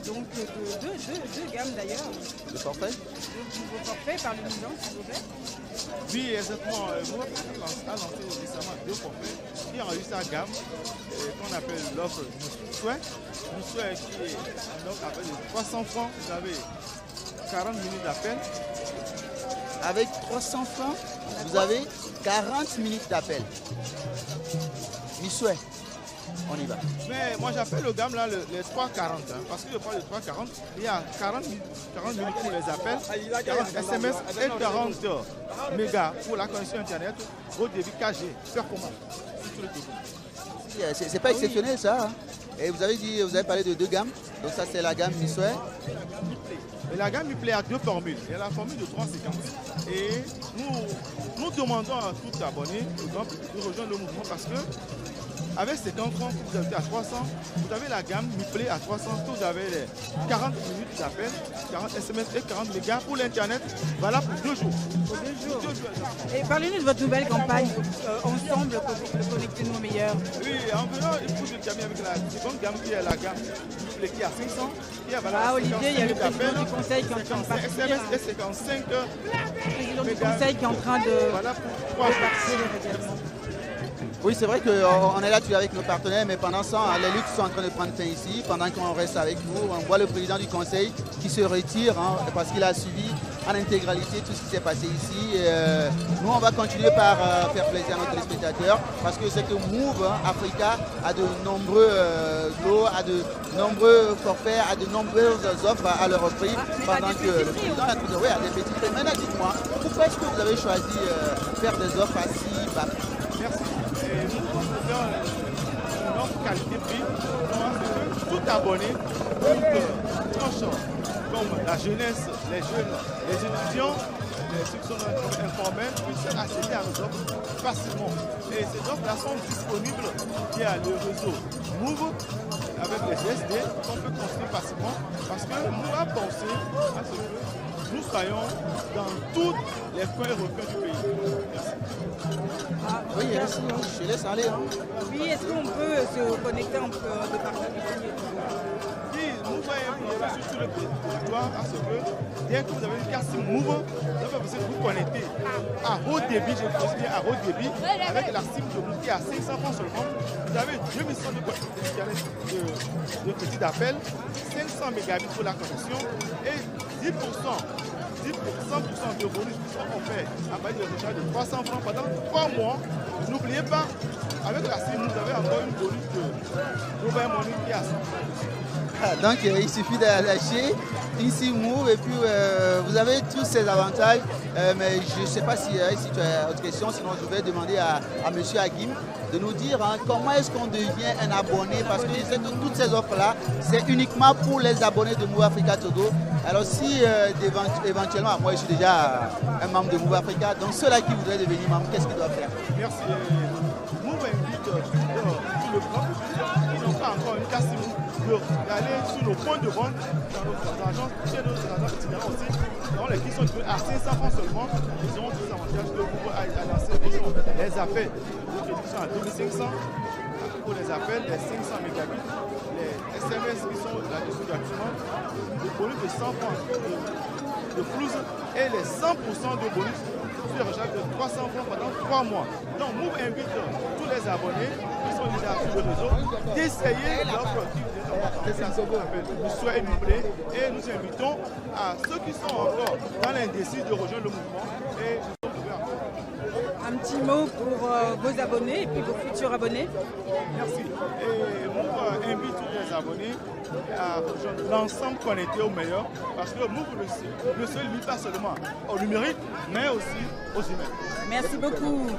donc deux gammes d'ailleurs. Le forfait. Deux nouveaux forfaits, parlez-nous-en s'il vous plaît. Oui, exactement. Moi, a lancé récemment deux forfaits qui enregistrent la gamme qu'on appelle l'offre Moussouet. Moussouet qui est une offre avec 300 francs, vous avez 40 minutes d'appel. Avec 300 francs, vous avez 40 minutes d'appel. Moussouet, on y va. Mais moi j'appelle le gamme là les 3,40 parce que je parle de 3,40, il y a 40 minutes pour les appels, 40 SMS et 40 mégas pour la connexion internet au débit 4G. Performant. C'est pas exceptionnel ça. Et vous avez parlé de deux gammes. Donc ça c'est la gamme Moussouet. Et la gamme Miplay a deux formules. Il y a la formule de 3,50. Et nous demandons à tout abonné de rejoindre le mouvement parce que avec ces 50 francs que vous avez à 300, vous avez la gamme Miplay à 300, vous avez les 40 minutes d'appel, 40 SMS et 40 mégas pour l'internet, voilà pour 2 jours. Pour 2 jours. Et parlez-nous de votre nouvelle campagne, ensemble, connectez-nous au meilleur. Oui, en venant, il faut se gamer avec la seconde gamme qui est la gamme Miplay qui est à 500. Olivier, il y a le président du conseil qui est en train de partir. SMS et 55 le président du conseil qui est en train de partir également. Oui, c'est vrai qu'on est là avec nos partenaires, mais pendant ça, les luttes sont en train de prendre fin ici. Pendant qu'on reste avec vous, on voit le président du conseil qui se retire parce qu'il a suivi en intégralité tout ce qui s'est passé ici. Et, nous, on va continuer par faire plaisir à nos téléspectateurs parce que c'est que Move Africa a de nombreux lots, a de nombreux forfaits, a de nombreuses offres à leur prix. Pendant que le président a des petits prix. Maintenant, dites-moi, pourquoi est-ce que vous avez choisi faire des offres à si bas? Merci. Et nous pouvons faire une offre qualité-prix. Tout abonné, comme la jeunesse, les jeunes, les étudiants, ceux qui sont informels, puissent accéder à nos offres facilement. Et ces offres-là sont disponibles via le réseau Move avec les SD qu'on peut construire facilement parce que nous avons pensé à ce que nous soyons dans tous les coins et recoins du pays. Merci. Oui, merci, je laisse aller. Oui, est-ce qu'on peut se connecter entre de partout ici? Oui, nous voyons sur le territoire à ce que dès que vous avez une carte Move, vous allez vous connecter à haut débit, je précise à haut débit, avec la SIM de Move qui est à 500 francs seulement. Vous avez 2100 de petits d'appel, 500 mégabits pour la connexion et 10% de bonus qui sont offerts à partir de recharge de 300 francs pendant 3 mois. N'oubliez pas, avec la SIM, vous avez encore une bonus de Mobile Money qui est à 100 francs. Donc il suffit d'acheter ici Move et puis vous avez tous ces avantages. Mais je ne sais pas si tu as autre question, sinon je vais demander à M. Hakim de nous dire comment est-ce qu'on devient un abonné, parce que je sais que toutes ces offres-là, c'est uniquement pour les abonnés de Move Africa Togo. Alors si éventuellement, moi je suis déjà un membre de Move Africa, donc ceux-là qui voudraient devenir membre, qu'est-ce qu'ils doivent faire? Merci. Move invite tout le grand public qui n'ont pas encore une carte d'aller sur nos points de vente dans nos agents, chez nos agents itinérants aussi, dans les qui sont à 500 francs seulement. Ils auront tous les avantages que vous pouvez lancer les appels. Qui sont à 2500 pour les appels, les 500 mégabits, les SMS qui sont là-dessus gratuitement, le bonus de 100 francs de flouze et les 100% de bonus sur les recharges de 300 francs pendant 3 mois. Donc, Move invite tous les abonnés qui sont déjà sur le réseau d'essayer l'offre qui nous soit énumérer et nous invitons à ceux qui sont encore dans l'indécis de rejoindre le mouvement et nous sommes ouverts. Un petit mot pour vos abonnés et puis vos futurs abonnés. Merci. Et Move invite tous les abonnés à rejoindre l'ensemble connecté au meilleur, parce que Move ne se limite pas seulement au numérique, mais aussi aux humains. Merci beaucoup.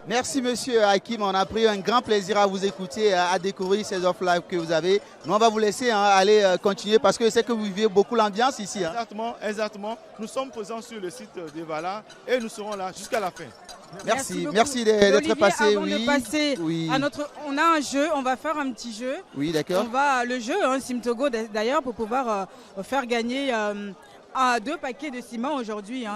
Merci Monsieur Hakim, on a pris un grand plaisir à vous écouter, à découvrir ces offres-là que vous avez. Nous on va vous laisser aller continuer parce que je sais que vous vivez beaucoup l'ambiance ici. Exactement. Nous sommes présents sur le site d'Evala et nous serons là jusqu'à la fin. Merci d'être passé. Avant de passer à on a un jeu, on va faire un petit jeu. Oui, d'accord. Le jeu, Simtogo d'ailleurs, pour pouvoir faire gagner 2 paquets de ciment aujourd'hui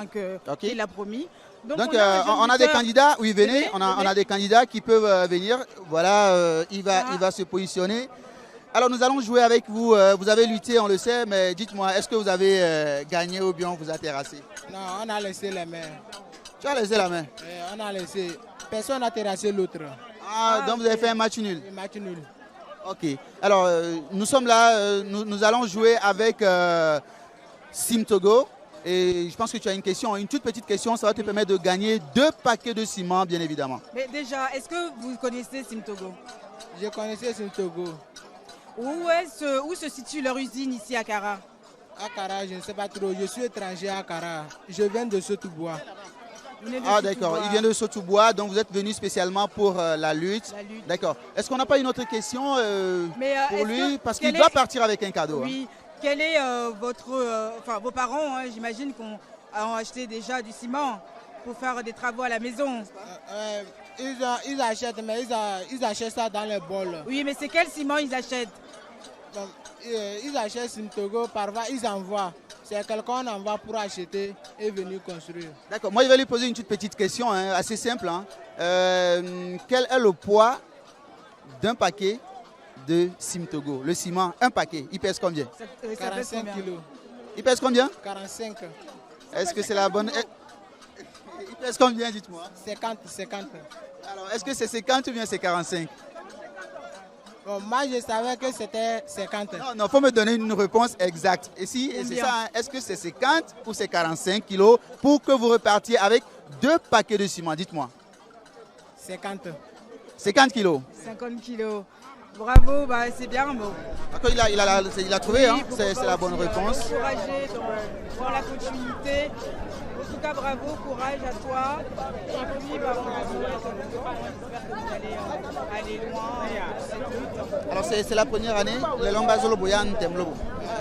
qu'il a promis. Donc on a des candidats, oui venez, on a des candidats qui peuvent venir, voilà, il va se positionner. Alors nous allons jouer avec vous, vous avez lutté, on le sait, mais dites-moi, est-ce que vous avez gagné ou bien on vous a terrassé? Non, on a laissé la main. Tu as laissé la main? On a laissé, personne n'a terrassé l'autre. Donc vous avez fait un match nul? Un match nul. Ok, alors nous sommes là, nous allons jouer avec Simtogo. Et je pense que tu as une question, une toute petite question, ça va te permettre de gagner 2 paquets de ciment, bien évidemment. Mais déjà, est-ce que vous connaissez Simtogo? Je connaissais Simtogo. Où se situe leur usine ici à Kara? À Kara, je ne sais pas trop. Je suis étranger à Kara. Je viens de Sotoubois. Ah d'accord, il vient de Sotoubois, donc vous êtes venu spécialement pour la lutte. D'accord. Est-ce qu'on n'a pas une autre question pour lui? Parce qu'il doit partir avec un cadeau. Oui. Quel est vos parents, j'imagine, ont acheté déjà du ciment pour faire des travaux à la maison? Ils achètent, mais ils achètent ça dans les bols. Oui, mais c'est quel ciment ils achètent? Donc, ils achètent Simtogo, parfois ils envoient. C'est quelqu'un qu'on envoie pour acheter et venir construire. D'accord, moi je vais lui poser une toute petite question, assez simple. Quel est le poids d'un paquet de Simtogo? Le ciment, un paquet, il pèse combien? 45 kilos. Il pèse combien? 45. Est-ce que c'est la bonne... Il pèse combien, dites-moi? 50. Alors, est-ce que c'est 50 ou bien c'est 45? Bon, moi, je savais que c'était 50. Non, il faut me donner une réponse exacte. Et si c'est ça, est-ce que c'est 50 ou c'est 45 kilos pour que vous repartiez avec 2 paquets de ciment? Dites-moi. 50. 50 kilos. 50 kilos. Bravo, c'est bien. Bon. Il a trouvé, c'est la bonne réponse. Encouragé dans la continuité. En tout cas, bravo, courage à toi. Et puis, j'espère que vous allez aller loin. Alors, c'est la première année, le Lombazolo Boyan Temlobo.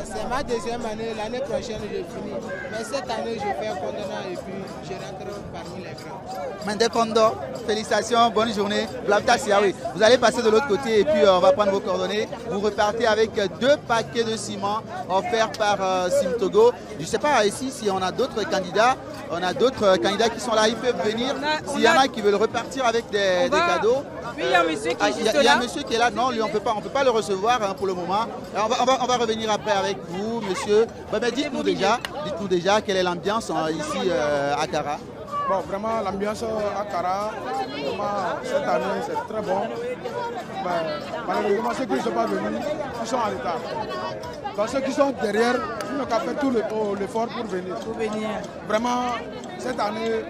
C'est ma 2e année, l'année prochaine je finis. Mais cette année, je fais Condona et puis je rentre parmi les grands. Mende Kondo, félicitations, bonne journée. Blabta Siawi, vous allez passer de l'autre côté et puis on va prendre vos coordonnées. Vous repartez avec 2 paquets de ciment offerts par Simtogo. Je ne sais pas ici si on a d'autres candidats. On a d'autres candidats qui sont là, ils peuvent venir. S'il y en a qui veulent repartir avec des cadeaux. Oui, il y a un monsieur qui est juste là. Il y a un monsieur qui est là. Non, lui, on peut pas le recevoir pour le moment. Alors, on va revenir après avec vous, monsieur. Mais dites-nous déjà quelle est l'ambiance ici à Kara. Bon, vraiment, l'ambiance à Kara, cette année, c'est très bon. Malheureusement, ceux qui ne sont pas venus, ils sont en retard. Donc, ceux qui sont derrière, ils n'ont qu'à faire tout l'effort pour venir. Vraiment, cette année,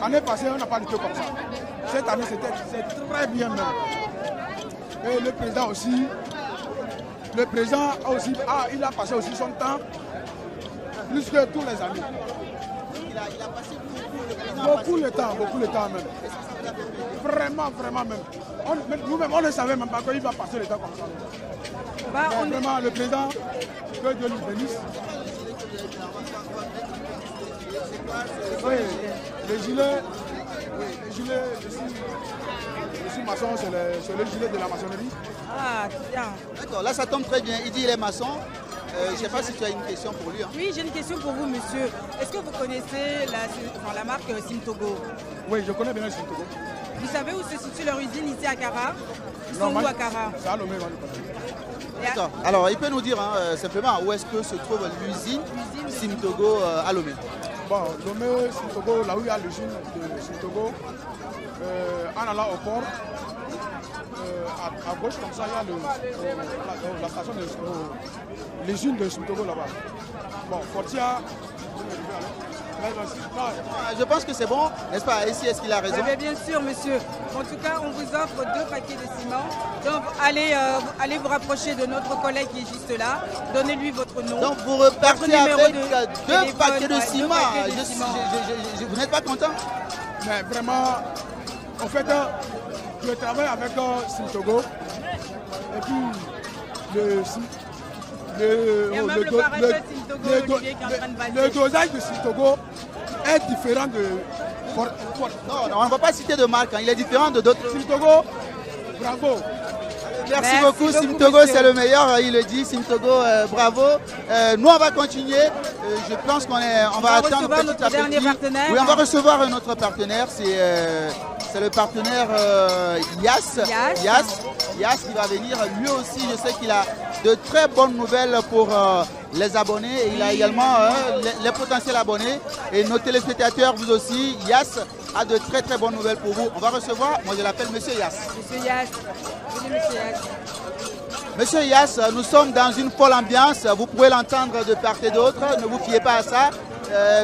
l'année passée, on n'a pas lutté comme ça. Cette année, c'est très bien même. Et le président aussi, le président il a passé aussi son temps, plus que tous les amis. Il a passé beaucoup de temps même. Vraiment même. Nous-mêmes, on ne savait même pas qu'il va passer le temps comme ça. Vraiment, le président, que Dieu nous bénisse. Oui, les gilets, je suis maçon, c'est le gilet de la maçonnerie. Ah, bien. D'accord, là ça tombe très bien. Il dit il est maçon. Je ne sais pas si tu as une question pour lui. Hein. Oui, j'ai une question pour vous, monsieur. Est-ce que vous connaissez la marque Simtogo? Oui, je connais bien Simtogo. Vous savez où se situe leur usine ici à Kara? Ils sont où à Kara? C'est à Lomé, D'accord. Alors, il peut nous dire simplement où est-ce que se trouve l'usine Simtogo à Lomé? Bon, Lomé, Simtogo, là où il y a l'usine de Simtogo, en allant au port, à gauche, comme ça, il y a la station de l'usine de Simtogo là-bas. Bon, Fortia, je pense que c'est bon, n'est-ce pas? Ici, est-ce qu'il a raison? Oui, bien sûr, monsieur. En tout cas, on vous offre 2 paquets de ciment. Donc, allez vous rapprocher de notre collègue qui est juste là. Donnez-lui votre nom. Donc, vous repartez avec 2 paquets de ciment. Vous n'êtes pas content? Mais vraiment, en fait, je travaille avec Simtogo. Et puis, le dosage de Simtogo est différent de... Non, on ne va pas citer de marque, hein. Il est différent de d'autres. Simtogo, bravo. Merci beaucoup, Simtogo, c'est le meilleur, il le dit, Simtogo, bravo. Nous, on va continuer. Je pense qu'on va attendre petit à petit. Oui, on va recevoir notre partenaire, c'est le partenaire Yas qui va venir. Lui aussi, je sais qu'il a de très bonnes nouvelles pour les abonnés. Et il a également les potentiels abonnés. Et nos téléspectateurs, vous aussi, Yas a de très très bonnes nouvelles pour vous. On va recevoir, moi je l'appelle Monsieur Yas. Monsieur Yas. Monsieur Yas. Monsieur Yas, nous sommes dans une folle ambiance. Vous pouvez l'entendre de part et d'autre. Ne vous fiez pas à ça.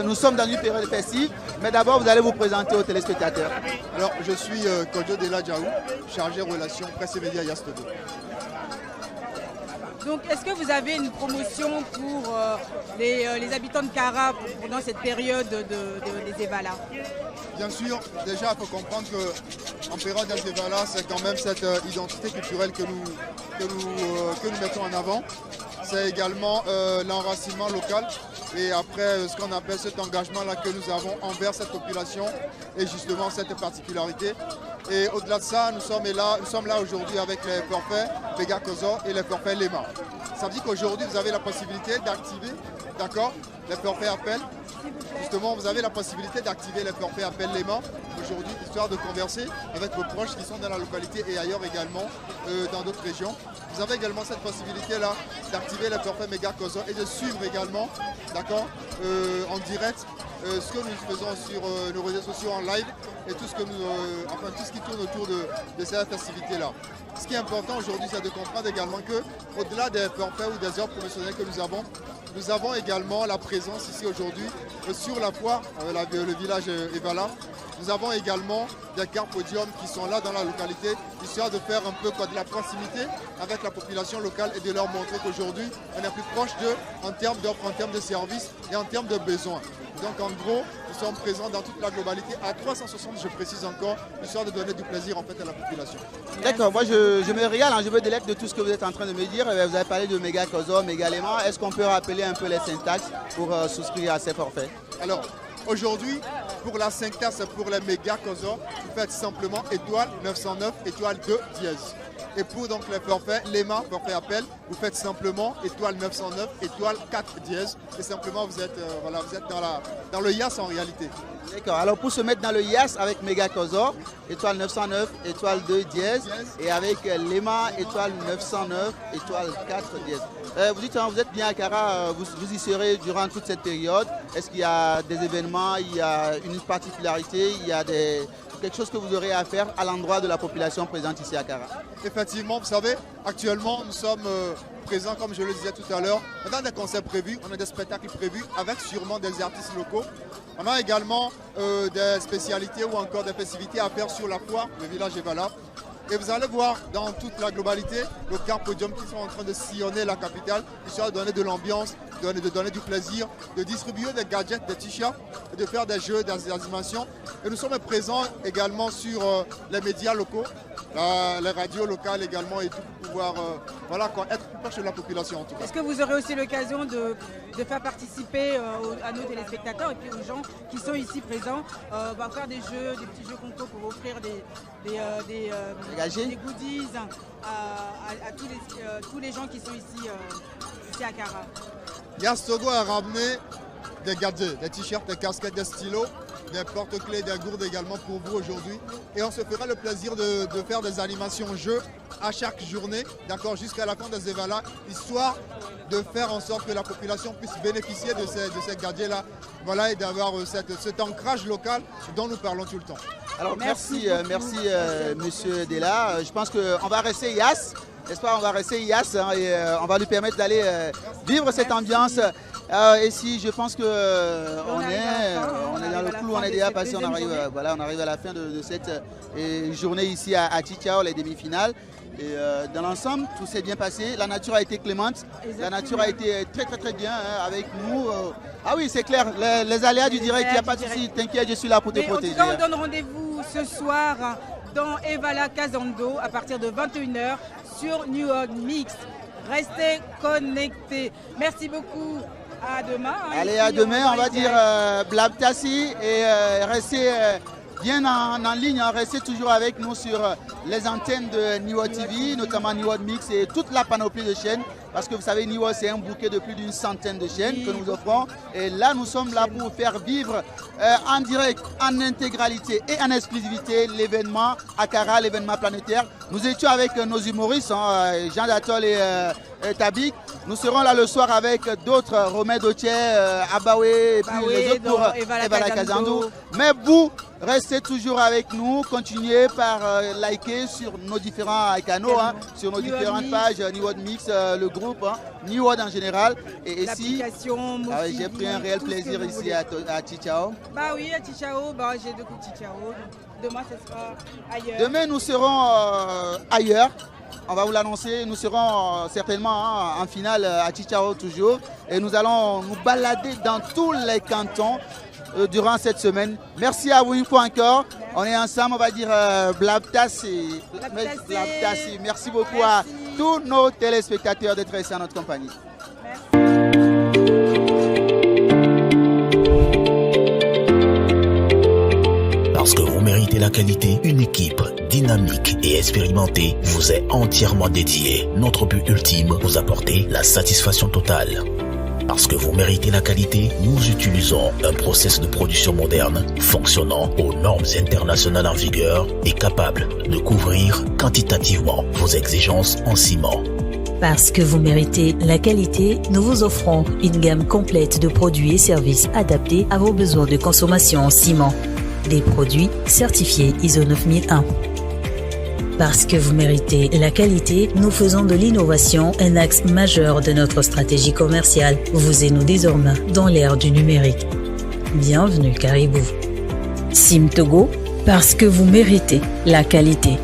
Nous sommes dans une période festive. Mais d'abord, vous allez vous présenter aux téléspectateurs. Alors, je suis Kodjo Dela Djaou, chargé relations presse et médias Yas Todo. Donc, est-ce que vous avez une promotion pour les habitants de Kara pendant cette période des Evala? Bien sûr, déjà, il faut comprendre qu'en période des Evala, c'est quand même cette identité culturelle que nous mettons en avant. C'est également l'enracinement local et après ce qu'on appelle cet engagement-là que nous avons envers cette population et justement cette particularité. Et au-delà de ça, nous sommes là aujourd'hui avec les forfaits Mega Kozo et les forfaits Lema. Ça veut dire qu'aujourd'hui, vous avez la possibilité d'activer, d'accord, les forfaits appels. Justement, vous avez la possibilité d'activer les forfaits appels Lema aujourd'hui, histoire de converser avec vos proches qui sont dans la localité et ailleurs également dans d'autres régions. Vous avez également cette possibilité-là d'activer les forfaits Mega Kozo et de suivre également, d'accord, en direct ce que nous faisons sur nos réseaux sociaux en live et tout ce qui tourne autour de cette festivité-là. Ce qui est important aujourd'hui, c'est de comprendre également qu'au-delà des forfaits ou des heures professionnelles que nous avons également la présence ici aujourd'hui sur la foire, le village Evala. Nous avons également des cartes podium qui sont là dans la localité, histoire de faire un peu de la proximité avec la population locale et de leur montrer qu'aujourd'hui, on est plus proche d'eux en termes d'offres, en termes de services et en termes de besoins. Donc en gros, nous sommes présents dans toute la globalité à 360, je précise encore, histoire de donner du plaisir en fait à la population. D'accord, moi je me régale, je me délecte de tout ce que vous êtes en train de me dire. Vous avez parlé de Mega Kozo, Mega Lema. Est-ce qu'on peut rappeler un peu les syntaxes pour souscrire à ces forfaits? Alors, aujourd'hui, pour la syntaxe, pour les Mega Kozo, vous faites simplement étoile 909, étoile 2 dièse. Et pour donc les forfaits, Lema, forfait appel, vous faites simplement étoile 909, étoile 4 dièse. Et simplement, vous êtes dans le Yas en réalité. D'accord, alors pour se mettre dans le Yas avec Mega Kozo, étoile 909, étoile 2 dièse. Et avec Lema, étoile 909, étoile 4 dièse. Vous dites, vous êtes bien à Kara, vous y serez durant toute cette période. Est-ce qu'il y a des événements, il y a une particularité, il y a quelque chose que vous aurez à faire à l'endroit de la population présente ici à Kara? Effectivement, vous savez, actuellement, nous sommes présents, comme je le disais tout à l'heure. On a des concerts prévus, on a des spectacles prévus avec sûrement des artistes locaux. On a également des spécialités ou encore des festivités à faire sur la foire, le village Evala. Et vous allez voir dans toute la globalité le car podium qui sont en train de sillonner la capitale, histoire de donner de l'ambiance, de donner du plaisir, de distribuer des gadgets, des t-shirts, de faire des jeux, des animations. Et nous sommes présents également sur les médias locaux, les radios locales également, et tout pour pouvoir être plus proche de la population en tout cas. Est-ce que vous aurez aussi l'occasion de faire participer à nos téléspectateurs et puis aux gens qui sont ici présents, faire des jeux, des petits jeux concours pour offrir des goodies à tous les gens qui sont ici à Accra? Yas Togo a ramené des gadgets, des t-shirts, des casquettes, des stylos, des porte-clés, des gourdes également pour vous aujourd'hui. Et on se fera le plaisir de faire des animations jeux à chaque journée, d'accord, jusqu'à la fin des évalas, histoire de faire en sorte que la population puisse bénéficier de ces gadgets-là, et d'avoir cet ancrage local dont nous parlons tout le temps. Alors merci Monsieur Della. Je pense qu'on va rester Yas. N'est-ce pas, on va rester Yas et on va lui permettre d'aller vivre cette ambiance. Ici, je pense qu'on est dans le clou, on est déjà passé, on arrive à la fin de cette journée ici à Chichao, les demi-finales. Et dans l'ensemble, tout s'est bien passé. La nature a été clémente, la nature a été très très très bien avec nous. Ah oui, c'est clair, les aléas du direct, il n'y a pas de souci, t'inquiète, je suis là pour te protéger. En tout cas, on donne rendez-vous ce soir dans Evala Kazando à partir de 21h sur New World Mix. Restez connectés. Merci beaucoup. À demain. Allez, à demain, on va dire Blabtassi et restez bien en ligne, restez toujours avec nous sur les antennes de New World TV, notamment New World Mix et toute la panoplie de chaînes. Parce que vous savez, New World, c'est un bouquet de plus d'une centaine de chaînes que nous offrons. Et là, nous sommes là pour faire vivre en direct, en intégralité et en exclusivité l'événement Accra, l'événement planétaire. Nous étions avec nos humoristes, Jean Datol et Tabik. Nous serons là le soir avec d'autres, Romain Dautier, Abaoué et puis les autres pour Evala Kazando. Mais vous, restez toujours avec nous, continuez par liker sur nos différents canaux, sur nos différentes pages, New World Mix, le groupe, New World en général. Et ici, j'ai pris un réel plaisir ici à Chichao. Bah oui, à Chichao, j'ai deux coups de Chichao. Demain, ce sera ailleurs. Demain, nous serons ailleurs. On va vous l'annoncer, nous serons certainement en finale à Chichao toujours. Et nous allons nous balader dans tous les cantons durant cette semaine. Merci à vous une fois encore. On est ensemble, on va dire Blabtassi. Merci beaucoup à tous nos téléspectateurs d'être restés en notre compagnie. Parce que vous méritez la qualité, une équipe dynamique et expérimentée vous est entièrement dédiée. Notre but ultime, vous apporter la satisfaction totale. Parce que vous méritez la qualité, nous utilisons un process de production moderne, fonctionnant aux normes internationales en vigueur et capable de couvrir quantitativement vos exigences en ciment. Parce que vous méritez la qualité, nous vous offrons une gamme complète de produits et services adaptés à vos besoins de consommation en ciment. Des produits certifiés ISO 9001. Parce que vous méritez la qualité, nous faisons de l'innovation un axe majeur de notre stratégie commerciale. Vous et nous désormais dans l'ère du numérique. Bienvenue Caribou. Sim Togo, parce que vous méritez la qualité.